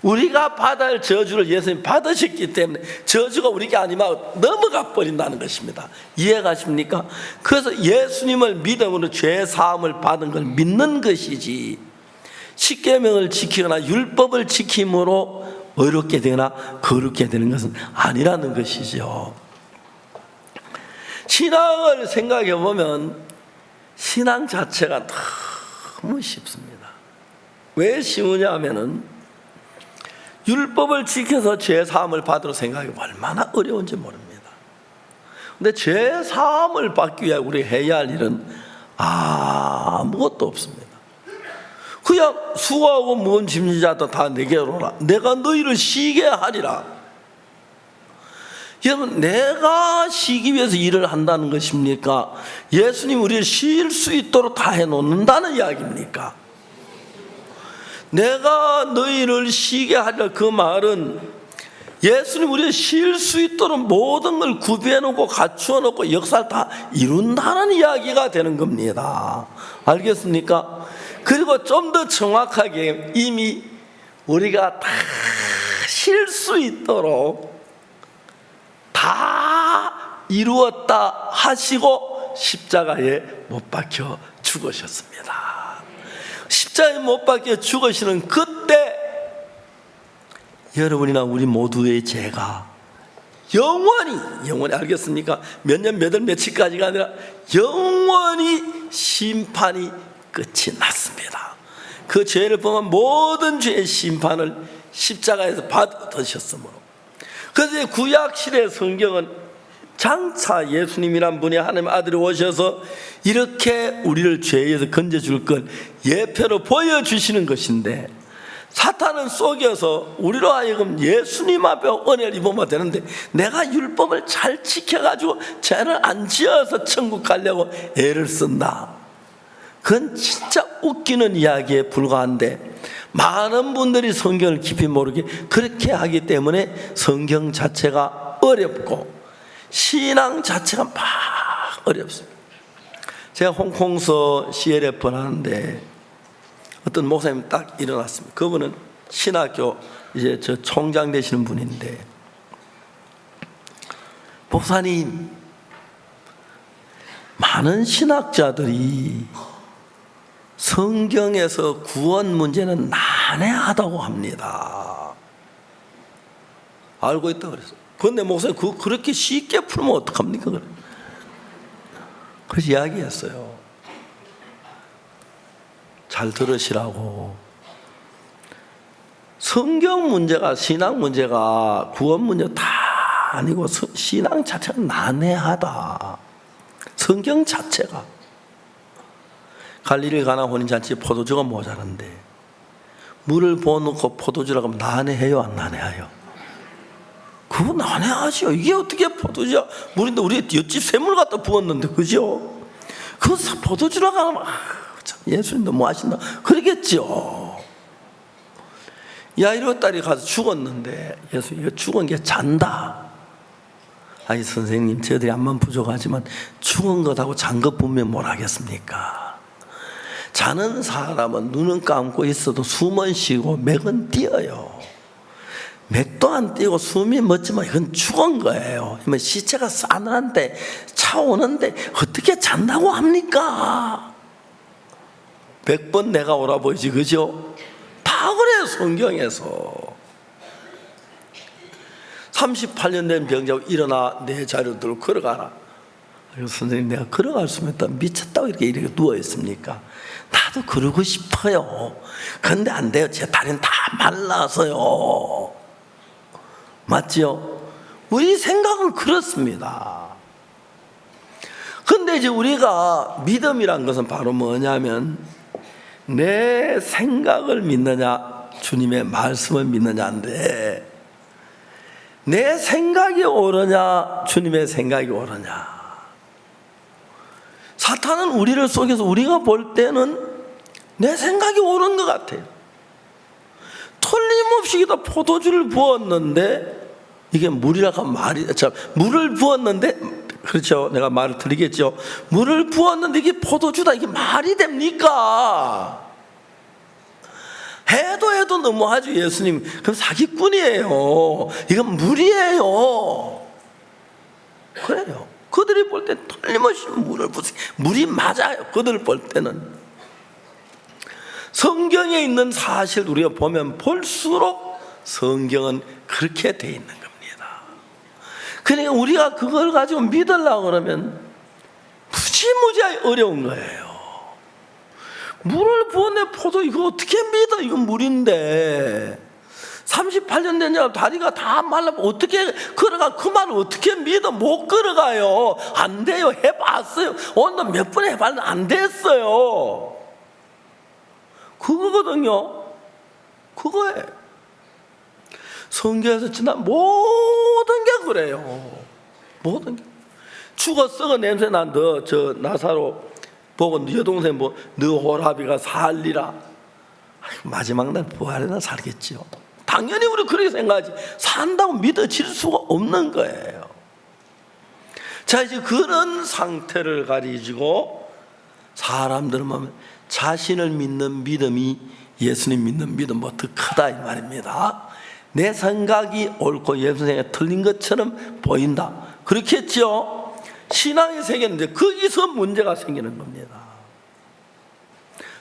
우리가 받아야 할 저주를 예수님이 받으셨기 때문에 저주가 우리게 아니면 넘어가 버린다는 것입니다. 이해가십니까? 그래서 예수님을 믿음으로 죄 사함을 받은 걸 믿는 것이지 십계명을 지키거나 율법을 지킴으로 어렵게 되거나 거룩게 되는 것은 아니라는 것이죠. 신앙을 생각해 보면 신앙 자체가 너무 쉽습니다. 왜 쉬우냐 하면은 율법을 지켜서 죄 사함을 받으러 생각해 보면 얼마나 어려운지 모릅니다. 근데 죄 사함을 받기 위해 우리 해야 할 일은 아무것도 없습니다. 그냥 수고하고 무거운 짐진 자도 다 내게로 오라. 내가 너희를 쉬게 하리라. 여러분, 내가 쉬기 위해서 일을 한다는 것입니까? 예수님 우리를 쉴 수 있도록 다 해놓는다는 이야기입니까? 내가 너희를 쉬게 하리라, 그 말은 예수님 우리를 쉴 수 있도록 모든 걸 구비해놓고 갖추어놓고 역사를 다 이룬다는 이야기가 되는 겁니다. 알겠습니까? 그리고 좀 더 정확하게 이미 우리가 다 쉴 수 있도록 다 이루었다 하시고 십자가에 못 박혀 죽으셨습니다. 십자가에 못 박혀 죽으시는 그때 여러분이나 우리 모두의 죄가 영원히 알겠습니까? 몇 년, 몇 월, 며칠까지가 아니라 영원히 심판이 끝이 났습니다. 그 죄를 보면 모든 죄의 심판을 십자가에서 받으셨으므로. 그래서 구약시대 성경은 장차 예수님이란 분이 하나님의 아들이 오셔서 이렇게 우리를 죄에서 건져줄 걸 예표로 보여주시는 것인데, 사탄은 속여서 우리로 하여금 예수님 앞에 은혜를 입으면 되는데 내가 율법을 잘 지켜가지고 죄를 안 지어서 천국 가려고 애를 쓴다. 그건 진짜 웃기는 이야기에 불과한데, 많은 분들이 성경을 깊이 모르게 그렇게 하기 때문에 성경 자체가 어렵고 신앙 자체가 막 어렵습니다. 제가 홍콩서 CLF를 하는데 어떤 목사님이 딱 일어났습니다. 그분은 신학교 이제 저 총장 되시는 분인데, 목사님, 많은 신학자들이 성경에서 구원 문제는 난해하다고 합니다. 알고 있다고 그랬어요. 그런데 목사님 그렇게 쉽게 풀면 어떡합니까? 그래서 이야기했어요. 잘 들으시라고. 성경 문제가, 신앙 문제가 구원 문제 다 아니고 신앙 자체가 난해하다. 성경 자체가. 갈릴리 가나 혼인잔치에 포도주가 모자란데 물을 부어놓고 포도주라고 하면 난해해요, 안 난해해요? 그거 난해하죠. 이게 어떻게 포도주야? 물인데 우리 옆집 샘물 갖다 부었는데, 그죠? 그거 포도주라고 하면 예수님 너무 하신다 그러겠죠. 야이로 딸이 가서 죽었는데 예수님, 이거 죽은 게 잔다. 아니 선생님, 저희들이 암만 부족하지만 죽은 것하고 잔 것 분명 뭘 하겠습니까? 자는 사람은 눈은 감고 있어도 숨은 쉬고 맥은 뛰어요. 맥도 안 뛰고 숨이 멎지만 이건 죽은 거예요. 시체가 싸늘한데 차오는데 어떻게 잔다고 합니까? 100번 내가 오라 보이지, 그죠? 다 그래요, 성경에서. 38년 된 병자고 일어나 내 자리로 들고 걸어가라. 선생님, 내가 걸어갈 수 있다 미쳤다고 이렇게 누워 있습니까? 나도 그러고 싶어요. 그런데 안 돼요. 제 다리는 다 말라서요. 맞지요? 우리 생각은 그렇습니다. 그런데 이제 우리가 믿음이란 것은 바로 뭐냐면, 내 생각을 믿느냐 주님의 말씀을 믿느냐인데, 내 생각이 옳으냐 주님의 생각이 옳으냐. 사탄은 우리를 속여서 우리가 볼 때는 내 생각이 옳은 것 같아요. 틀림없이 다 포도주를 부었는데, 이게 물이라고 하면 물을 부었는데, 그렇죠, 내가 말을 드리겠죠. 물을 부었는데 이게 포도주다, 이게 말이 됩니까? 해도 너무하죠. 예수님, 그럼 사기꾼이에요. 이건 물이에요. 그래요. 그들이 볼 때 틀림없이 물을 부으세요. 물이 맞아요. 그들 볼 때는. 성경에 있는 사실 우리가 보면 볼수록 성경은 그렇게 돼 있는 겁니다. 그러니까 우리가 그걸 가지고 믿으려고 그러면 무지무지하게 어려운 거예요. 물을 부었네, 포도 이거 어떻게 믿어? 이건 물인데 38년 된 자 다리가 다 말라 어떻게 걸어가? 그 말을 어떻게 믿어? 못 걸어가요. 안 돼요. 해봤어요. 오늘 몇 번 해봤는데 안 됐어요. 그거거든요. 그거예요. 성경에서 지난 모든 게 그래요. 모든 게. 죽어 썩어 냄새 난 저 나사로 보고 네 여동생 뭐 너 호라비가 살리라. 마지막 날 부활해나 살겠지요. 당연히 우리 그렇게 생각하지. 산다고 믿어질 수가 없는 거예요. 자, 이제 그런 상태를 가지고 사람들은 보면 자신을 믿는 믿음이 예수님 믿는 믿음보다 더 크다 이 말입니다. 내 생각이 옳고 예수님이 틀린 것처럼 보인다. 그렇겠죠. 신앙이 생겼는데 거기서 문제가 생기는 겁니다.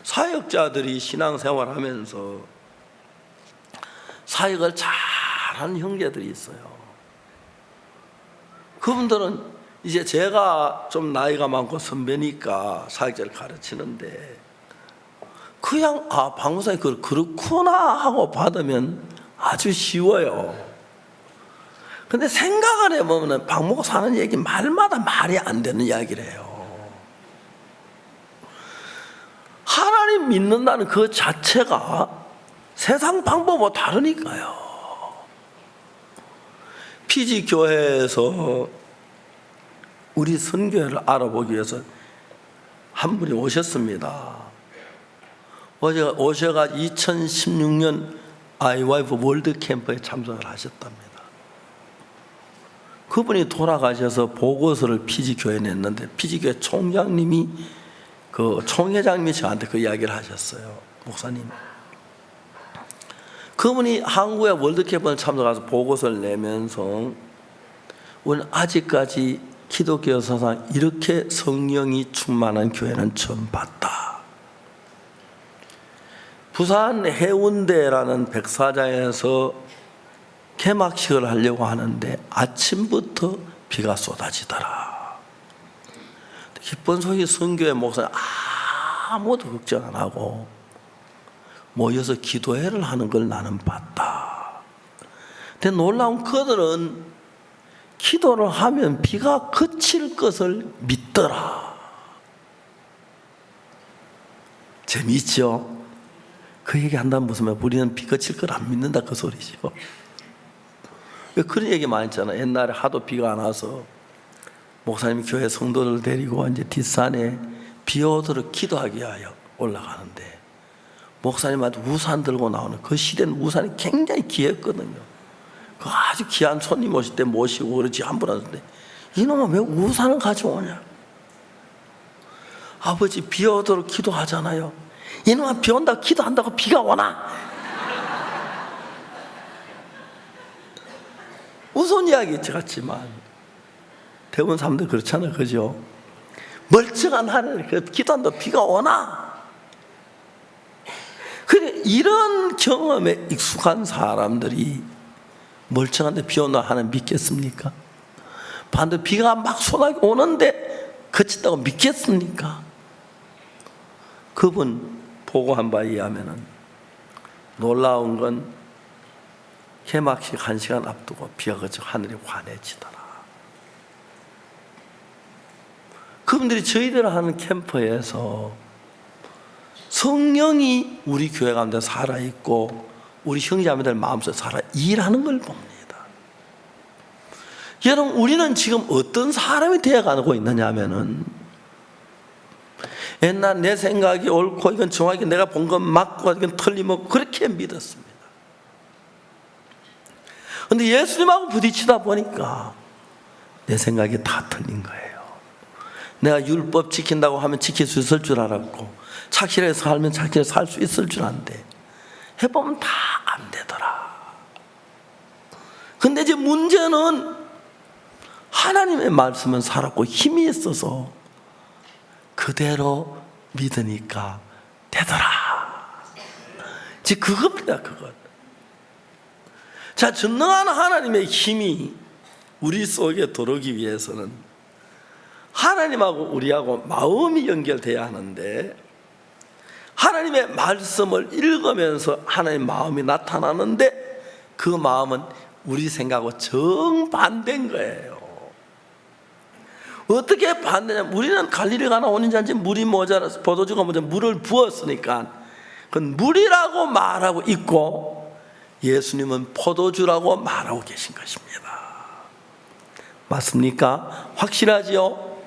사역자들이 신앙생활 하면서 사역을 잘하는 형제들이 있어요. 그분들은 이제 제가 좀 나이가 많고 선배니까 사역자를 가르치는데 그냥 방무사님 그렇구나 하고 받으면 아주 쉬워요. 근데 생각을 해보면 박목사 하는 얘기 말마다 말이 안 되는 이야기를 해요. 하나님 믿는다는 그 자체가 세상 방법과 다르니까요. 피지 교회에서 우리 선교회를 알아보기 위해서 한 분이 오셨습니다. 오셔가 2016년 아이와이프 월드 캠프에 참석을 하셨답니다. 그분이 돌아가셔서 보고서를 피지 교회에 냈는데 피지 교회 총장님이 그 총회장님이 저한테 그 이야기를 하셨어요. 목사님, 그분이 한국에 월드캠프에 참석해서 보고서를 내면서 우리는 아직까지 기독교 사상 이렇게 성령이 충만한 교회는 처음 봤다. 부산 해운대라는 백사장에서 개막식을 하려고 하는데 아침부터 비가 쏟아지더라. 기쁜 소리 선교회 목사님 아무도 걱정 안 하고 모여서 기도회를 하는 걸 나는 봤다. 근데 놀라운 그들은 기도를 하면 비가 그칠 것을 믿더라. 재미있죠? 그 얘기 한다면 무슨 말? 우리는 비 그칠 걸 안 믿는다 그 소리죠. 그런 얘기 많이 있잖아요. 옛날에 하도 비가 안 와서 목사님이 교회 성도들 데리고 이제 뒷산에 비 오도록 기도하기 위하여 올라가는데 목사님한테 우산 들고 나오는 그 시대는 우산이 굉장히 귀했거든요. 그 아주 귀한 손님 오실 때 모시고 그러지 한 분 왔는데 이놈은 왜 우산을 가져오냐? 아버지 비 오도록 기도하잖아요. 이놈은 비 온다고 기도한다고 비가 오나? 무슨 이야기 같지만 대부분 사람들 그렇잖아요. 그죠? 멀쩡한 하늘 기도한다고 비가 오나? 그래, 이런 경험에 익숙한 사람들이 멀쩡한데 비 온다 하나님 믿겠습니까? 반대로 비가 막 쏟아져 오는데 그친다고 믿겠습니까? 그분 보고한 바에 의하면 놀라운 건 개막식 1시간 앞두고 비가 그쳐 하늘이 환해지더라. 그분들이 저희들 하는 캠프에서 성령이 우리 교회 가운데 살아있고 우리 형제자매들 마음속에 살아 일하는 걸 봅니다. 여러분, 우리는 지금 어떤 사람이 되어가고 있느냐 하면은 옛날 내 생각이 옳고 이건 정확히 내가 본 건 맞고 이건 틀림없고 그렇게 믿었습니다. 그런데 예수님하고 부딪히다 보니까 내 생각이 다 틀린 거예요. 내가 율법 지킨다고 하면 지킬 수 있을 줄 알았고 착실하게 살면 착실하게 살 수 있을 줄 아는데 해보면 다 안 되더라. 근데 이제 문제는 하나님의 말씀은 살았고 힘이 있어서 그대로 믿으니까 되더라. 즉 그겁니다. 그것. 자, 전능한 하나님의 힘이 우리 속에 들어오기 위해서는 하나님하고 우리하고 마음이 연결돼야 하는데 하나님의 말씀을 읽으면서 하나님의 마음이 나타나는데 그 마음은 우리 생각하고 정반대인 거예요. 어떻게 반대냐면 우리는 갈릴리 가나 오는 잔지 물이 모자라서 포도주가 모자라 물을 부었으니까 그건 물이라고 말하고 있고 예수님은 포도주라고 말하고 계신 것입니다. 맞습니까? 확실하지요?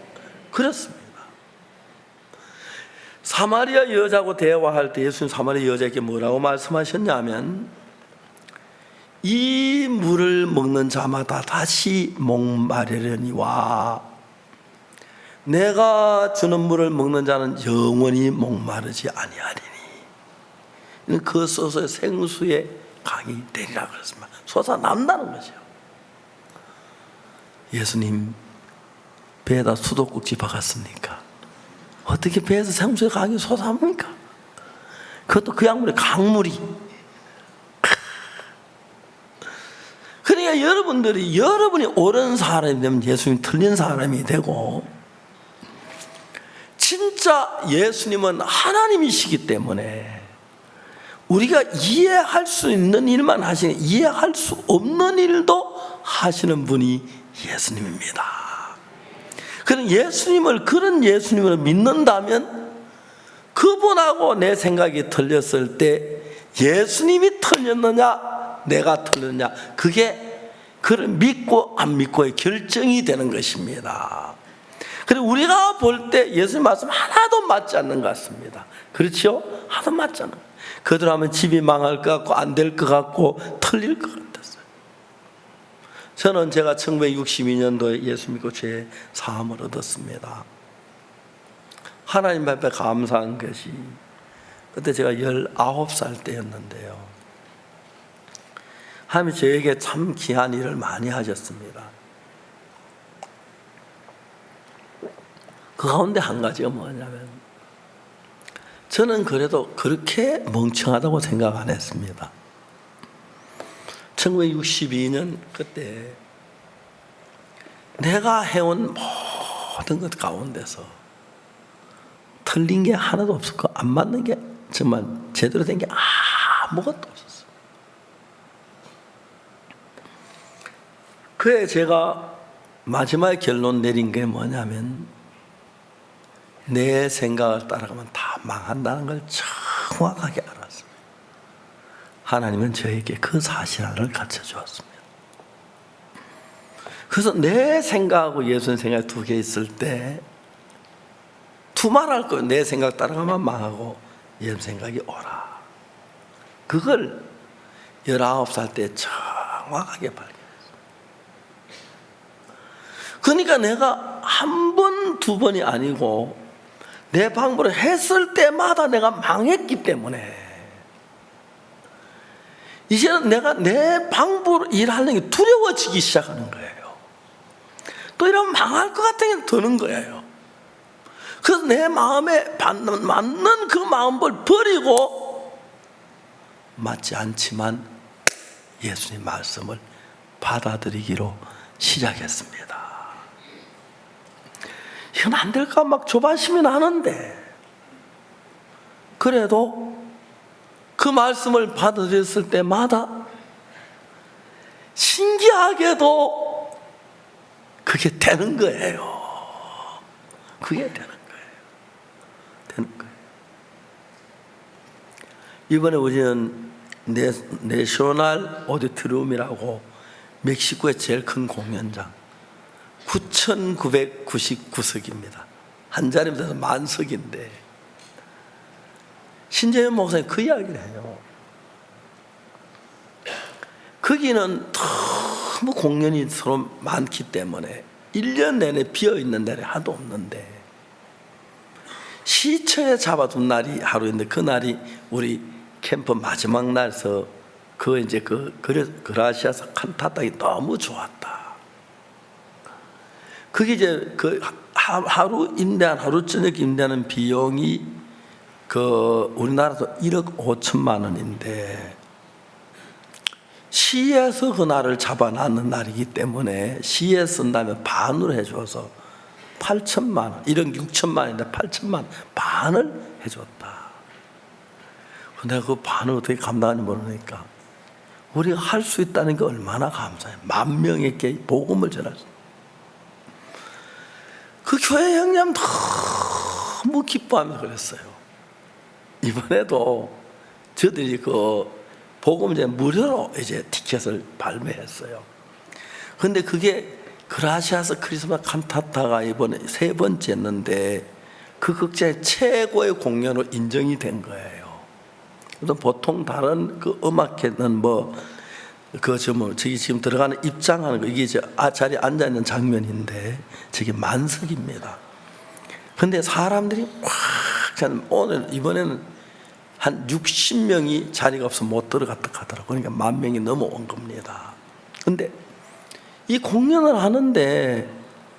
그렇습니다. 사마리아 여자하고 대화할 때 예수님 사마리아 여자에게 뭐라고 말씀하셨냐면 이 물을 먹는 자마다 다시 목마르려니와 내가 주는 물을 먹는 자는 영원히 목마르지 아니하리니 그 쏟아서 생수의 강이 되리라 그랬습니다. 솟아난다는 거죠. 예수님 배에다 수도꼭지 박았습니까? 어떻게 배에서 생수의 강이 솟아납니까? 그것도 그 약물이 강물이. 그러니까 여러분이 옳은 사람이 되면 예수님이 틀린 사람이 되고, 진짜 예수님은 하나님이시기 때문에 우리가 이해할 수 있는 일만 하시는, 이해할 수 없는 일도 하시는 분이 예수님입니다. 그런 예수님을 믿는다면 그분하고 내 생각이 틀렸을 때 예수님이 틀렸느냐 내가 틀렸냐, 그게 그를 믿고 안 믿고의 결정이 되는 것입니다. 그리고 우리가 볼 때 예수님 말씀 하나도 맞지 않는 것 같습니다. 그렇죠? 하나도 맞지 않는. 그대로 하면 집이 망할 것 같고 안 될 것 같고 틀릴 것 같았어요. 저는 제가 1962년도에 예수 믿고 죄 사함을 얻었습니다. 하나님 앞에 감사한 것이, 그때 제가 19살 때였는데요, 하나님이 저에게 참 귀한 일을 많이 하셨습니다. 그 가운데 한 가지가 뭐냐면, 저는 그래도 그렇게 멍청하다고 생각 안 했습니다. 1962년 그때 내가 해온 모든 것 가운데서 틀린 게 하나도 없었고 안 맞는 게 정말 제대로 된 게 아무것도 없었어요. 그에 제가 마지막에 결론 내린 게 뭐냐면, 내 생각을 따라가면 다 망한다는 걸 정확하게 알았습니다. 하나님은 저에게 그 사실 하나를 가르쳐 주었습니다. 그래서 내 생각하고 예수님 생각이 두 개 있을 때 두말할 거예요. 내 생각 따라가면 망하고 예수님 생각이 오라. 그걸 19살 때 정확하게 발견했어요. 그러니까 내가 한 번, 두 번이 아니고 내 방법으로 했을 때마다 내가 망했기 때문에 이제는 내가 내 방법으로 일하는 게 두려워지기 시작하는 거예요. 또 이러면 망할 것 같은 게 드는 거예요. 그래서 내 마음에 맞는 그 마음을 버리고, 맞지 않지만 예수님 말씀을 받아들이기로 시작했습니다. 이건 안 될까 막 조바심이 나는데, 그래도 그 말씀을 받아들였을 때마다 신기하게도 그게 되는 거예요. 그게 되는 거예요. 이번에 우리는 내셔널 오디토리움이라고 멕시코의 제일 큰 공연장, 9,999석입니다. 한 자리면서 만석인데, 신재현 목사님 그 이야기를 해요. 거기는 너무 공연이 서로 많기 때문에 1년 내내 비어있는 날이 하나도 없는데, 시처에 잡아둔 날이 하루 있는데, 그 날이 우리 캠프 마지막 날에서 그라시아스 칸타타가 너무 좋았다. 그게 이제 하루 저녁 임대하는 비용이 우리나라도 1억 5천만 원인데, 시에서 그 날을 잡아놨는 날이기 때문에 시에 쓴다면 반으로 해줘서 8천만 원, 1억 6천만 원인데 8천만 원 반을 해줬다. 내가 그 반을 어떻게 감당하는지 모르니까 우리가 할 수 있다는 게 얼마나 감사해요. 10,000명에게 복음을 전할 수. 그 교회 형님 너무 기뻐하면서 그랬어요. 이번에도 저들이 그 복음제 무료로 이제 티켓을 발매했어요. 근데 그게 그라시아스 크리스마스 칸타타가 이번에 3번째였는데 그 극장의 최고의 공연으로 인정이 된 거예요. 그래서 보통 다른 그 음악회는 저기 지금 들어가는 입장하는 거, 이게 자리에 앉아있는 장면인데 저게 만석입니다. 근데 사람들이 확 차는, 오늘 이번에는 한 60명이 자리가 없어 못 들어갔다 하더라고요. 그러니까 10,000명이 넘어온 겁니다. 근데 이 공연을 하는데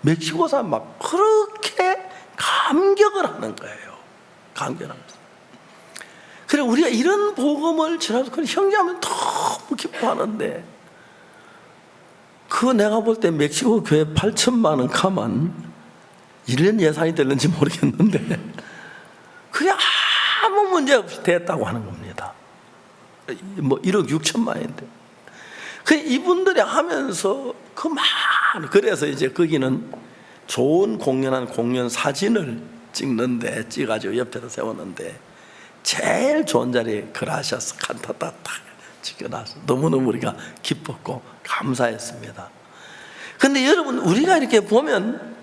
멕시코 사람 막 그렇게 감격을 하는 거예요. 감격하면서. 그래, 우리가 이런 복음을 전하면서 형제하면 너무 기뻐하는데, 그거 내가 볼 때 멕시코 교회 8,000만 원 가만 1년 예산이 되는지 모르겠는데 그게 아무 문제 없이 됐다고 하는 겁니다. 1억 6천만 원인데. 그 이분들이 하면서 그래서 이제 거기는 좋은 공연한 공연 사진을 찍어가지고 옆에다 세웠는데 제일 좋은 자리에 그라시아스 칸타타 딱 찍어놔서 너무너무 우리가 기뻤고 감사했습니다. 근데 여러분, 우리가 이렇게 보면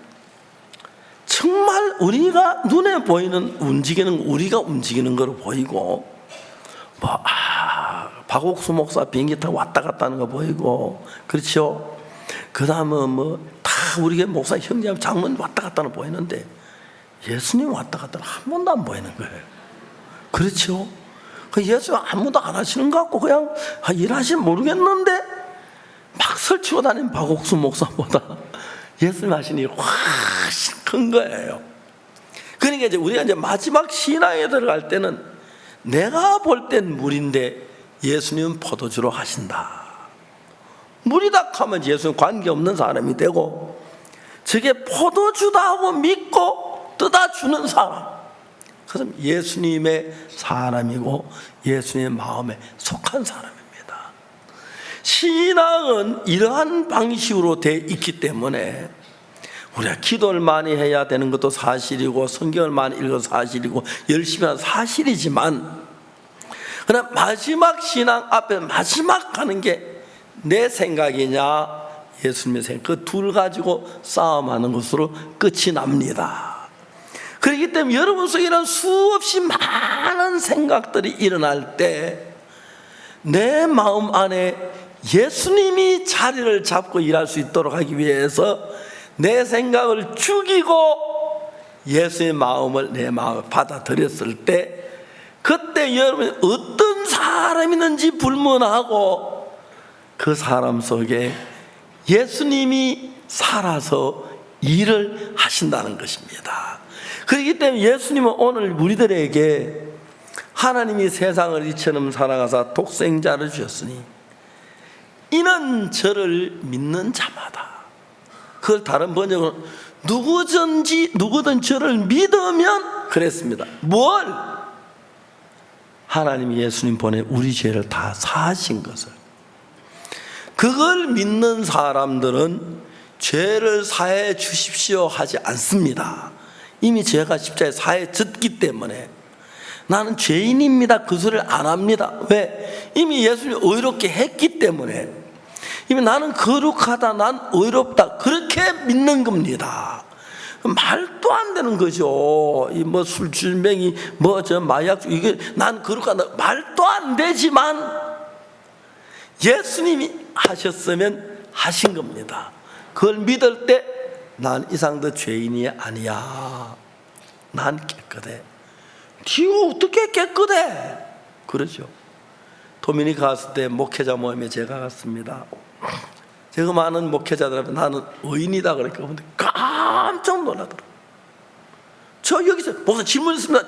정말 우리가 눈에 보이는 우리가 움직이는 거로 보이고, 박옥수 목사 비행기 타고 왔다 갔다 하는 거 보이고, 그렇죠? 그 다음에 다 우리 목사 형제 장모님 왔다 갔다 하는 거 보이는데 예수님 왔다 갔다 한 번도 안 보이는 거예요. 그렇죠? 예수님 아무도 안 하시는 것 같고 그냥 일하시면 모르겠는데 막 설치고 다니는 박옥수 목사보다 예수님 하시는 일이 훨씬 큰 거예요. 그러니까 이제 우리가 이제 마지막 신앙에 들어갈 때는 내가 볼 땐 물인데 예수님은 포도주로 하신다. 물이다 하면 예수님 관계없는 사람이 되고, 저게 포도주다 하고 믿고 뜯어주는 사람, 그럼 예수님의 사람이고 예수님의 마음에 속한 사람입니다. 신앙은 이러한 방식으로 돼 있기 때문에 우리가 기도를 많이 해야 되는 것도 사실이고 성경을 많이 읽어도 사실이고 열심히 하는 사실이지만, 그러나 마지막 신앙 앞에 마지막 가는 게 내 생각이냐 예수님의 생각, 그 둘 가지고 싸움하는 것으로 끝이 납니다. 그렇기 때문에 여러분 속에 이런 수없이 많은 생각들이 일어날 때 내 마음 안에 예수님이 자리를 잡고 일할 수 있도록 하기 위해서 내 생각을 죽이고 예수의 마음을 내 마음에 받아들였을 때, 그때 여러분이 어떤 사람이든지 불문하고 그 사람 속에 예수님이 살아서 일을 하신다는 것입니다. 그렇기 때문에 예수님은 오늘 우리들에게 하나님이 세상을 이처럼 사랑하사 독생자를 주셨으니 이는 저를 믿는 자마다, 그걸 다른 번역은 누구든 저를 믿으면 그랬습니다. 뭘? 하나님이 예수님 보내 우리 죄를 다 사하신 것을. 그걸 믿는 사람들은 죄를 사해 주십시오 하지 않습니다. 이미 죄가 십자가에 사해졌기 때문에 나는 죄인입니다 그 소리를 안 합니다. 왜? 이미 예수님이 의롭게 했기 때문에, 이미 나는 거룩하다, 난 의롭다, 그렇게 믿는 겁니다. 말도 안 되는 거죠. 술주맹이 마약주, 이게 난 거룩하다, 말도 안 되지만 예수님이 하셨으면 하신 겁니다. 그걸 믿을 때 난 이상 더 죄인이 아니야, 난 깨끗해. 네가 어떻게 깨끗해? 그러죠. 도미니카 갔을 때 목회자 모임에 제가 갔습니다. 제가 많은 목회자들한테 나는 의인이다 그러니까 깜짝 놀라더라고요. 저 여기서 목사 질문 있습니다.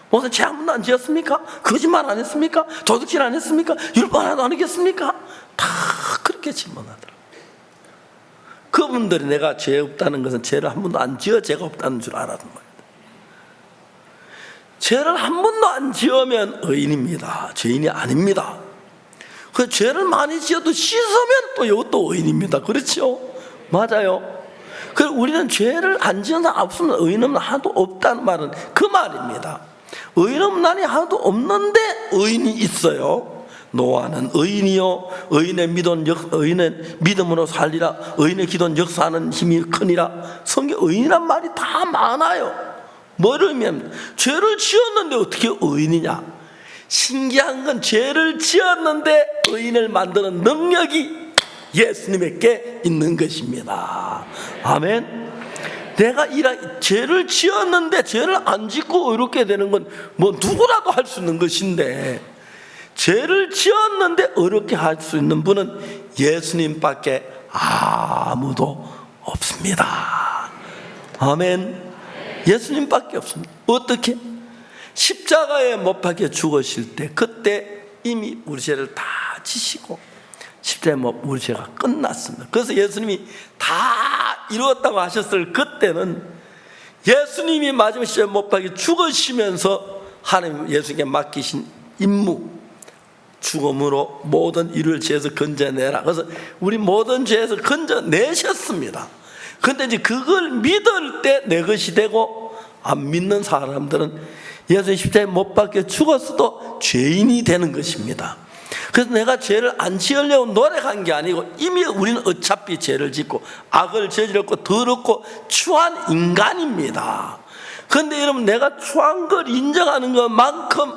목사 죄 한 번도 안 지었습니까? 거짓말 안 했습니까? 도둑질 안 했습니까? 율법 하나도 안 어겼습니까? 다 그렇게 질문하더라고요. 그분들이 내가 죄 없다는 것은 죄를 한 번도 안 지어 죄가 없다는 줄 알았던 거예요. 죄를 한 번도 안 지으면 의인입니다. 죄인이 아닙니다. 그 죄를 많이 지어도 씻으면 또 이것도 의인입니다. 그렇죠? 맞아요. 그리고 우리는 죄를 안 지은 사람 없으면 의인 없는 하나도 없다는 말은 그 말입니다. 의인 없나니 하나도 없는데 의인이 있어요. 노아는 의인이요 의인의 믿음으로 살리라, 의인의 기도는 역사하는 힘이 크니라. 성경 의인이란 말이 다 많아요. 뭐를 의미합니까? 죄를 지었는데 어떻게 의인이냐? 신기한 건 죄를 지었는데 의인을 만드는 능력이 예수님에게 있는 것입니다. 아멘. 내가 죄를 지었는데 죄를 안 짓고 의롭게 되는 건 뭐 누구라도 할 수 있는 것인데, 죄를 지었는데 의롭게 할 수 있는 분은 예수님밖에 아무도 없습니다. 아멘. 예수님밖에 없습니다. 어떻게? 십자가에 못 박혀 죽으실 때, 그때 이미 우리 죄를 다 지시고 십자가에 우리 죄가 끝났습니다. 그래서 예수님이 다 이루었다고 하셨을 그때는 예수님이 마지막 십자가에 못 박혀 죽으시면서 하나님 예수님께 맡기신 임무, 죽음으로 모든 일을 죄에서 건져내라. 그래서 우리 모든 죄에서 건져내셨습니다. 그런데 이제 그걸 믿을 때 내 것이 되고, 안 믿는 사람들은 예수님 십자가에 못 박혀 죽었어도 죄인이 되는 것입니다. 그래서 내가 죄를 안 지으려고 노력한 게 아니고 이미 우리는 어차피 죄를 짓고 악을 저질렀고 더럽고 추한 인간입니다. 그런데 여러분, 내가 추한 걸 인정하는 것만큼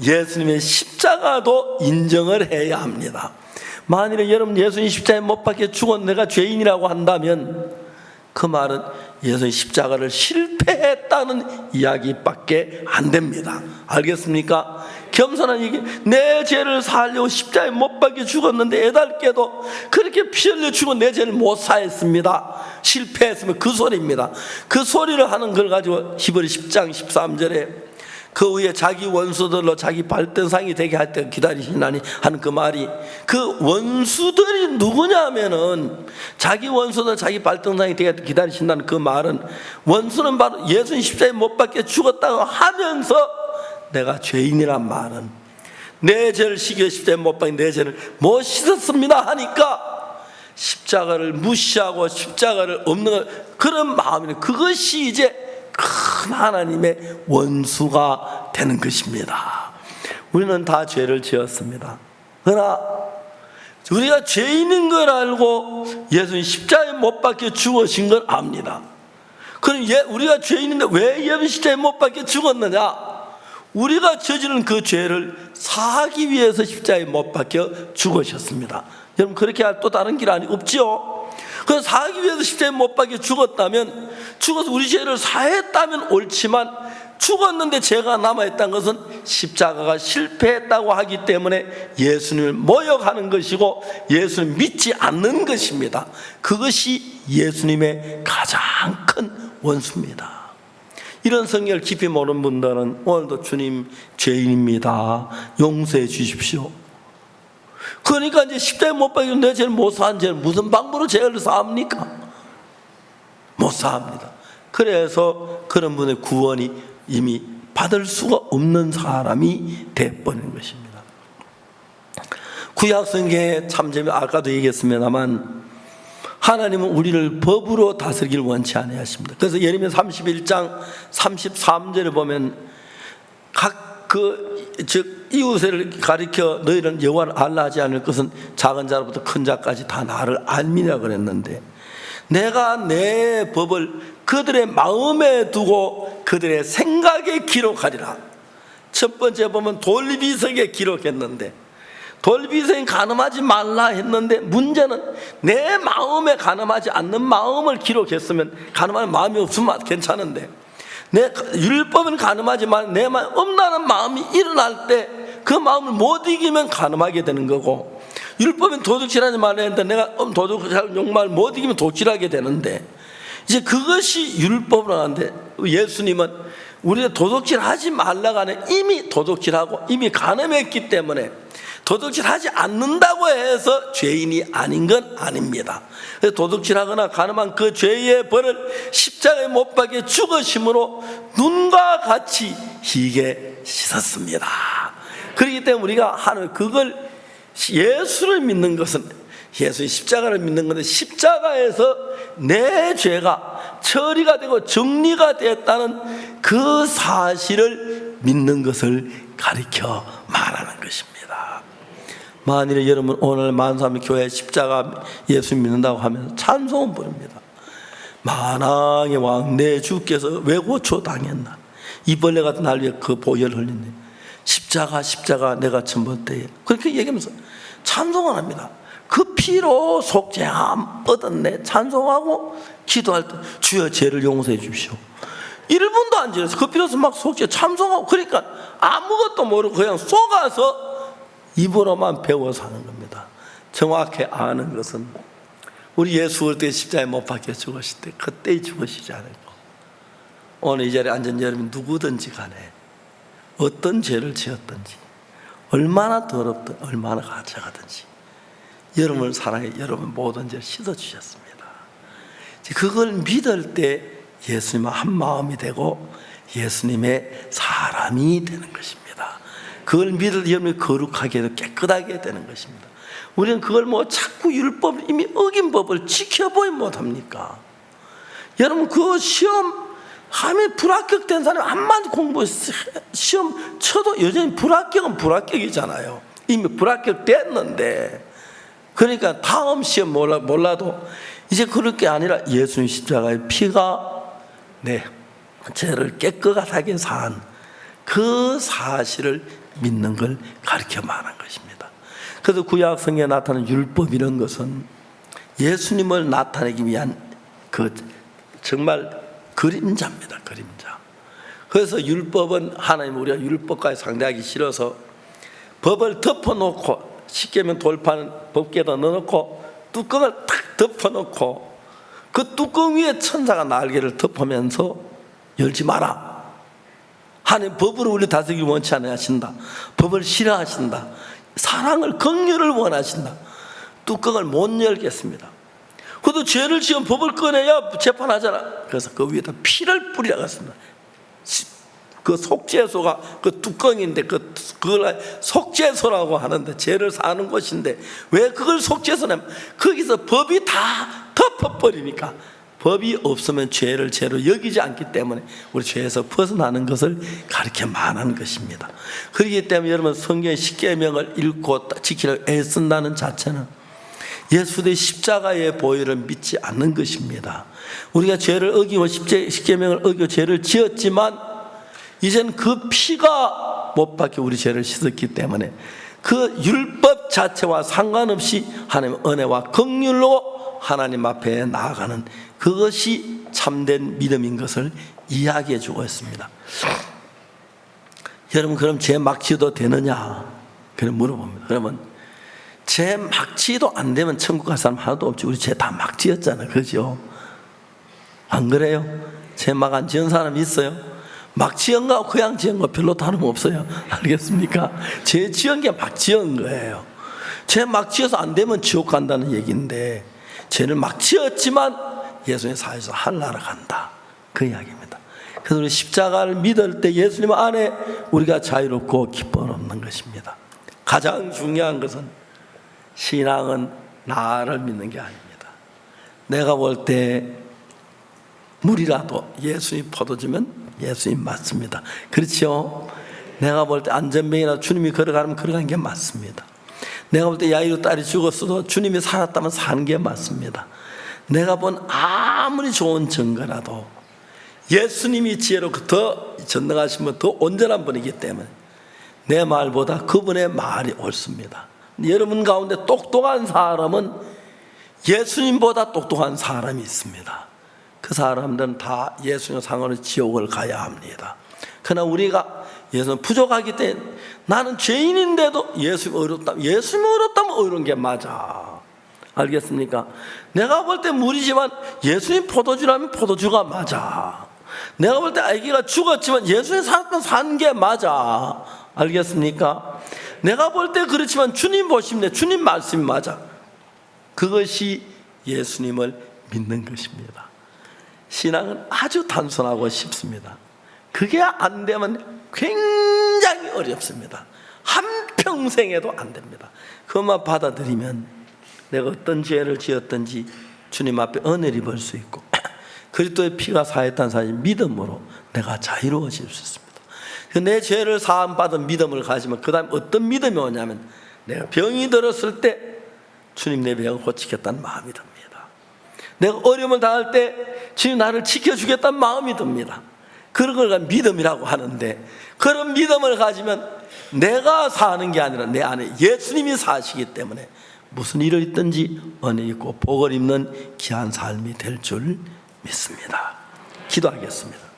예수님의 십자가도 인정을 해야 합니다. 만일에 여러분 예수님 십자가에 못 박혀 죽은 내가 죄인이라고 한다면 그 말은 예수님 십자가를 실패했다는 이야기밖에 안 됩니다. 알겠습니까? 겸손한 얘기, 내 죄를 사하려고 십자가에 못 박혀 죽었는데 애달게도 그렇게 피 흘려 죽은 내 죄를 못 사했습니다. 실패했으면 그 소리입니다. 그 소리를 하는 걸 가지고 히브리 10장 13절에 그 후에 자기 원수들로 자기 발등상이 되게 할 때 기다리시나니 하는 그 말이, 그 원수들이 누구냐면은 자기 원수들 자기 발등상이 되게 기다리신다는 그 말은, 원수는 바로 예수님 십자가에 못 박혀 죽었다고 하면서 내가 죄인이란 말은, 내 죄를 씻겨 십자가에 못 박혀 내 죄를 못 씻었습니다 하니까 십자가를 무시하고 십자가를 없는 그런 마음이, 그것이 이제 큰 하나님의 원수가 되는 것입니다. 우리는 다 죄를 지었습니다. 그러나 우리가 죄인인 걸 알고 예수님 십자가에 못 박혀 죽으신 걸 압니다. 그럼 우리가 죄인인데 왜 예수님 십자가에 못 박혀 죽었느냐? 우리가 저지른 그 죄를 사하기 위해서 십자가에 못 박혀 죽으셨습니다. 여러분, 그렇게 할 또 다른 길 없지요? 그래서 사하기 위해서 십자가에 못 박혀 죽었다면, 죽어서 우리 죄를 사했다면 옳지만, 죽었는데 죄가 남아있다는 것은 십자가가 실패했다고 하기 때문에 예수님을 모욕하는 것이고 예수님을 믿지 않는 것입니다. 그것이 예수님의 가장 큰 원수입니다. 이런 성경을 깊이 모르는 분들은 오늘도 주님 죄인입니다, 용서해 주십시오. 그러니까 이제 십자가에 못 박혀 내 죄를 못 사한 죄를 무슨 방법으로 죄를 사합니까? 못 사합니다. 그래서 그런 분의 구원이 이미 받을 수가 없는 사람이 되어버린 것입니다. 구약 성경에 참 아까도 얘기했습니다만, 하나님은 우리를 법으로 다스리길 원치 아니하십니다. 그래서 예레미야 31장 33절에 보면 즉 이웃을 가리켜 너희는 여호와를 알라 하지 않을 것은 작은 자로부터 큰 자까지 다 나를 알미라 그랬는데, 내가 내 법을 그들의 마음에 두고 그들의 생각에 기록하리라. 첫 번째 보면 돌비석에 기록했는데, 돌비석에 간음하지 말라 했는데, 문제는 내 마음에 간음하지 않는 마음을 기록했으면, 간음하는 마음이 없으면 괜찮은데, 내 율법은 간음하지 말라, 내 마음 엄나는 마음이 일어날 때 그 마음을 못 이기면 간음하게 되는 거고, 율법은 도둑질하지 말라 했는데 내가 도둑질 욕망을 못 이기면 도둑질하게 되는데, 이제 그것이 율법으로 하는데, 예수님은 우리가 도둑질하지 말라가 아니라 이미 도둑질하고 이미 간음했기 때문에 도둑질하지 않는다고 해서 죄인이 아닌 건 아닙니다. 그래서 도둑질하거나 간음한 그 죄의 벌을 십자가에 못 박혀 죽으심으로 눈과 같이 희게 씻었습니다. 그렇기 때문에 우리가 하는 그걸, 예수를 믿는 것은, 예수의 십자가를 믿는 것은 십자가에서 내 죄가 처리가 되고 정리가 됐다는 그 사실을 믿는 것을 가리켜 말하는 것입니다. 만일에 여러분 오늘 만사미 교회 십자가 예수 믿는다고 하면 찬송을 부릅니다. 만왕의 왕 내 주께서 왜 고초 당했나, 이벌레 같은 날 위해 그 보혈 흘리네, 십자가 내가 전번 때에, 그렇게 얘기하면서 찬송을 합니다. 그 피로 속죄함 얻었네 찬송하고 기도할 때 주여 죄를 용서해 주십시오. 1분도 안 지나서 그 피로서 막 속죄 찬송하고, 그러니까 아무것도 모르고 그냥 속아서 입으로만 배워서 하는 겁니다. 정확히 아는 것은 우리 예수 그때 십자가에 못 박혀 죽으실 때 그때 죽으시지 않을까. 오늘 이 자리에 앉은 여러분 누구든지 간에 어떤 죄를 지었든지 얼마나 더럽든 얼마나 가짜가든지 여러분을 사랑해 여러분 모든 죄를 씻어주셨습니다. 그걸 믿을 때 예수님과 한 마음이 되고 예수님의 사람이 되는 것입니다. 그걸 믿을 여러분이 거룩하게 깨끗하게 되는 것입니다. 우리는 그걸 뭐 자꾸 율법 이미 어긴 법을 지켜보지 못합니까? 여러분 그 시험 하면 불합격된 사람이 암만 공부 시험 쳐도 여전히 불합격은 불합격이잖아요. 이미 불합격됐는데, 그러니까 다음 시험 몰라도 이제 그럴 게 아니라 예수님 십자가의 피가 내 죄를 깨끗하게 산 그 사실을 믿는 걸 가르쳐 말한 것입니다. 그래서 구약 성경에 나타나는 율법 이런 것은 예수님을 나타내기 위한 그 정말 그림자입니다. 그림자. 그래서 율법은 하나님 우리가 율법과의 상대하기 싫어서 법을 덮어놓고 십계명 돌파는 법궤에다 넣어놓고 뚜껑을 탁 덮어놓고 그 뚜껑 위에 천사가 날개를 덮으면서 열지 마라. 하나님 법으로 우리 다스리기 원치 않아 하신다. 법을 싫어하신다. 사랑을 긍휼을 원하신다. 뚜껑을 못 열겠습니다. 그래도 죄를 지은 법을 꺼내야 재판하잖아. 그래서 그 위에다 피를 뿌리라갔습니다. 그 속죄소가 그 뚜껑인데 그걸 속죄소라고 하는데 죄를 사는 곳인데 왜 그걸 속죄소냐면 거기서 법이 다 덮어버리니까, 법이 없으면 죄를 죄로 여기지 않기 때문에 우리 죄에서 벗어나는 것을 가르쳐 말하는 것입니다. 그렇기 때문에 여러분 성경의 십계명을 읽고 지키려고 애쓴다는 자체는 예수의 십자가의 보혈을 믿지 않는 것입니다. 우리가 죄를 어기고 십계명을 어기고 죄를 지었지만 이제는 그 피가 못 박혀 우리 죄를 씻었기 때문에 그 율법 자체와 상관없이 하나님의 은혜와 긍휼로 하나님 앞에 나아가는 그것이 참된 믿음인 것을 이야기해 주고 있습니다. 여러분 그럼 죄 막 지어도 되느냐? 그럼 물어봅니다. 그러면 죄 막 지어도 안 되면 천국 갈 사람 하나도 없지. 우리 죄 다 막 지었잖아요. 그죠? 안 그래요? 죄 막 안 지은 사람 있어요? 막 지은 거 그냥 지은 거 별로 다름없어요. 알겠습니까? 죄 지은 게 막 지은 거예요. 죄 막 지어서 안 되면 지옥 간다는 얘기인데 죄를 막 지었지만 예수님 사에서 하늘나라 간다, 그 이야기입니다. 그래서 우리 십자가를 믿을 때 예수님 안에 우리가 자유롭고 기쁨 없는 것입니다. 가장 중요한 것은 신앙은 나를 믿는 게 아닙니다. 내가 볼 때 물이라도 예수님 포도주면 예수님 맞습니다. 그렇죠? 내가 볼 때 안전병이라도 주님이 걸어가면 걸어가는 게 맞습니다. 내가 볼 때 야이로 딸이 죽었어도 주님이 살았다면 사는 게 맞습니다. 내가 본 아무리 좋은 증거라도 예수님이 지혜롭고 더 전능하신 분, 더 온전한 분이기 때문에 내 말보다 그분의 말이 옳습니다. 여러분 가운데 똑똑한 사람은 예수님보다 똑똑한 사람이 있습니다. 그 사람들은 다 예수님 상으로 지옥을 가야 합니다. 그러나 우리가 예수님 부족하기 때문에 나는 죄인인데도 예수님 어렵다면 어려운 게 맞아. 알겠습니까? 내가 볼 때 물이지만 예수님 포도주라면 포도주가 맞아. 내가 볼 때 아기가 죽었지만 예수님 살았던 산 게 맞아. 알겠습니까? 내가 볼 때 그렇지만 주님 보시면 주님 말씀이 맞아. 그것이 예수님을 믿는 것입니다. 신앙은 아주 단순하고 쉽습니다. 그게 안 되면 굉장히 어렵습니다. 한평생에도 안 됩니다. 그것만 받아들이면 내가 어떤 죄를 지었든지 주님 앞에 은혜를 입을 수 있고 그리스도의 피가 사했다는 사실 믿음으로 내가 자유로워질 수 있습니다. 내 죄를 사함받은 믿음을 가지면 그 다음 어떤 믿음이 오냐면 내가 병이 들었을 때 주님 내 병을 고치겠다는 마음이 듭니다. 내가 어려움을 당할 때 주님 나를 지켜주겠다는 마음이 듭니다. 그런 걸 믿음이라고 하는데, 그런 믿음을 가지면 내가 사는 게 아니라 내 안에 예수님이 사시기 때문에 무슨 일을 있든지 은혜 있고 복을 입는 귀한 삶이 될 줄 믿습니다. 기도하겠습니다.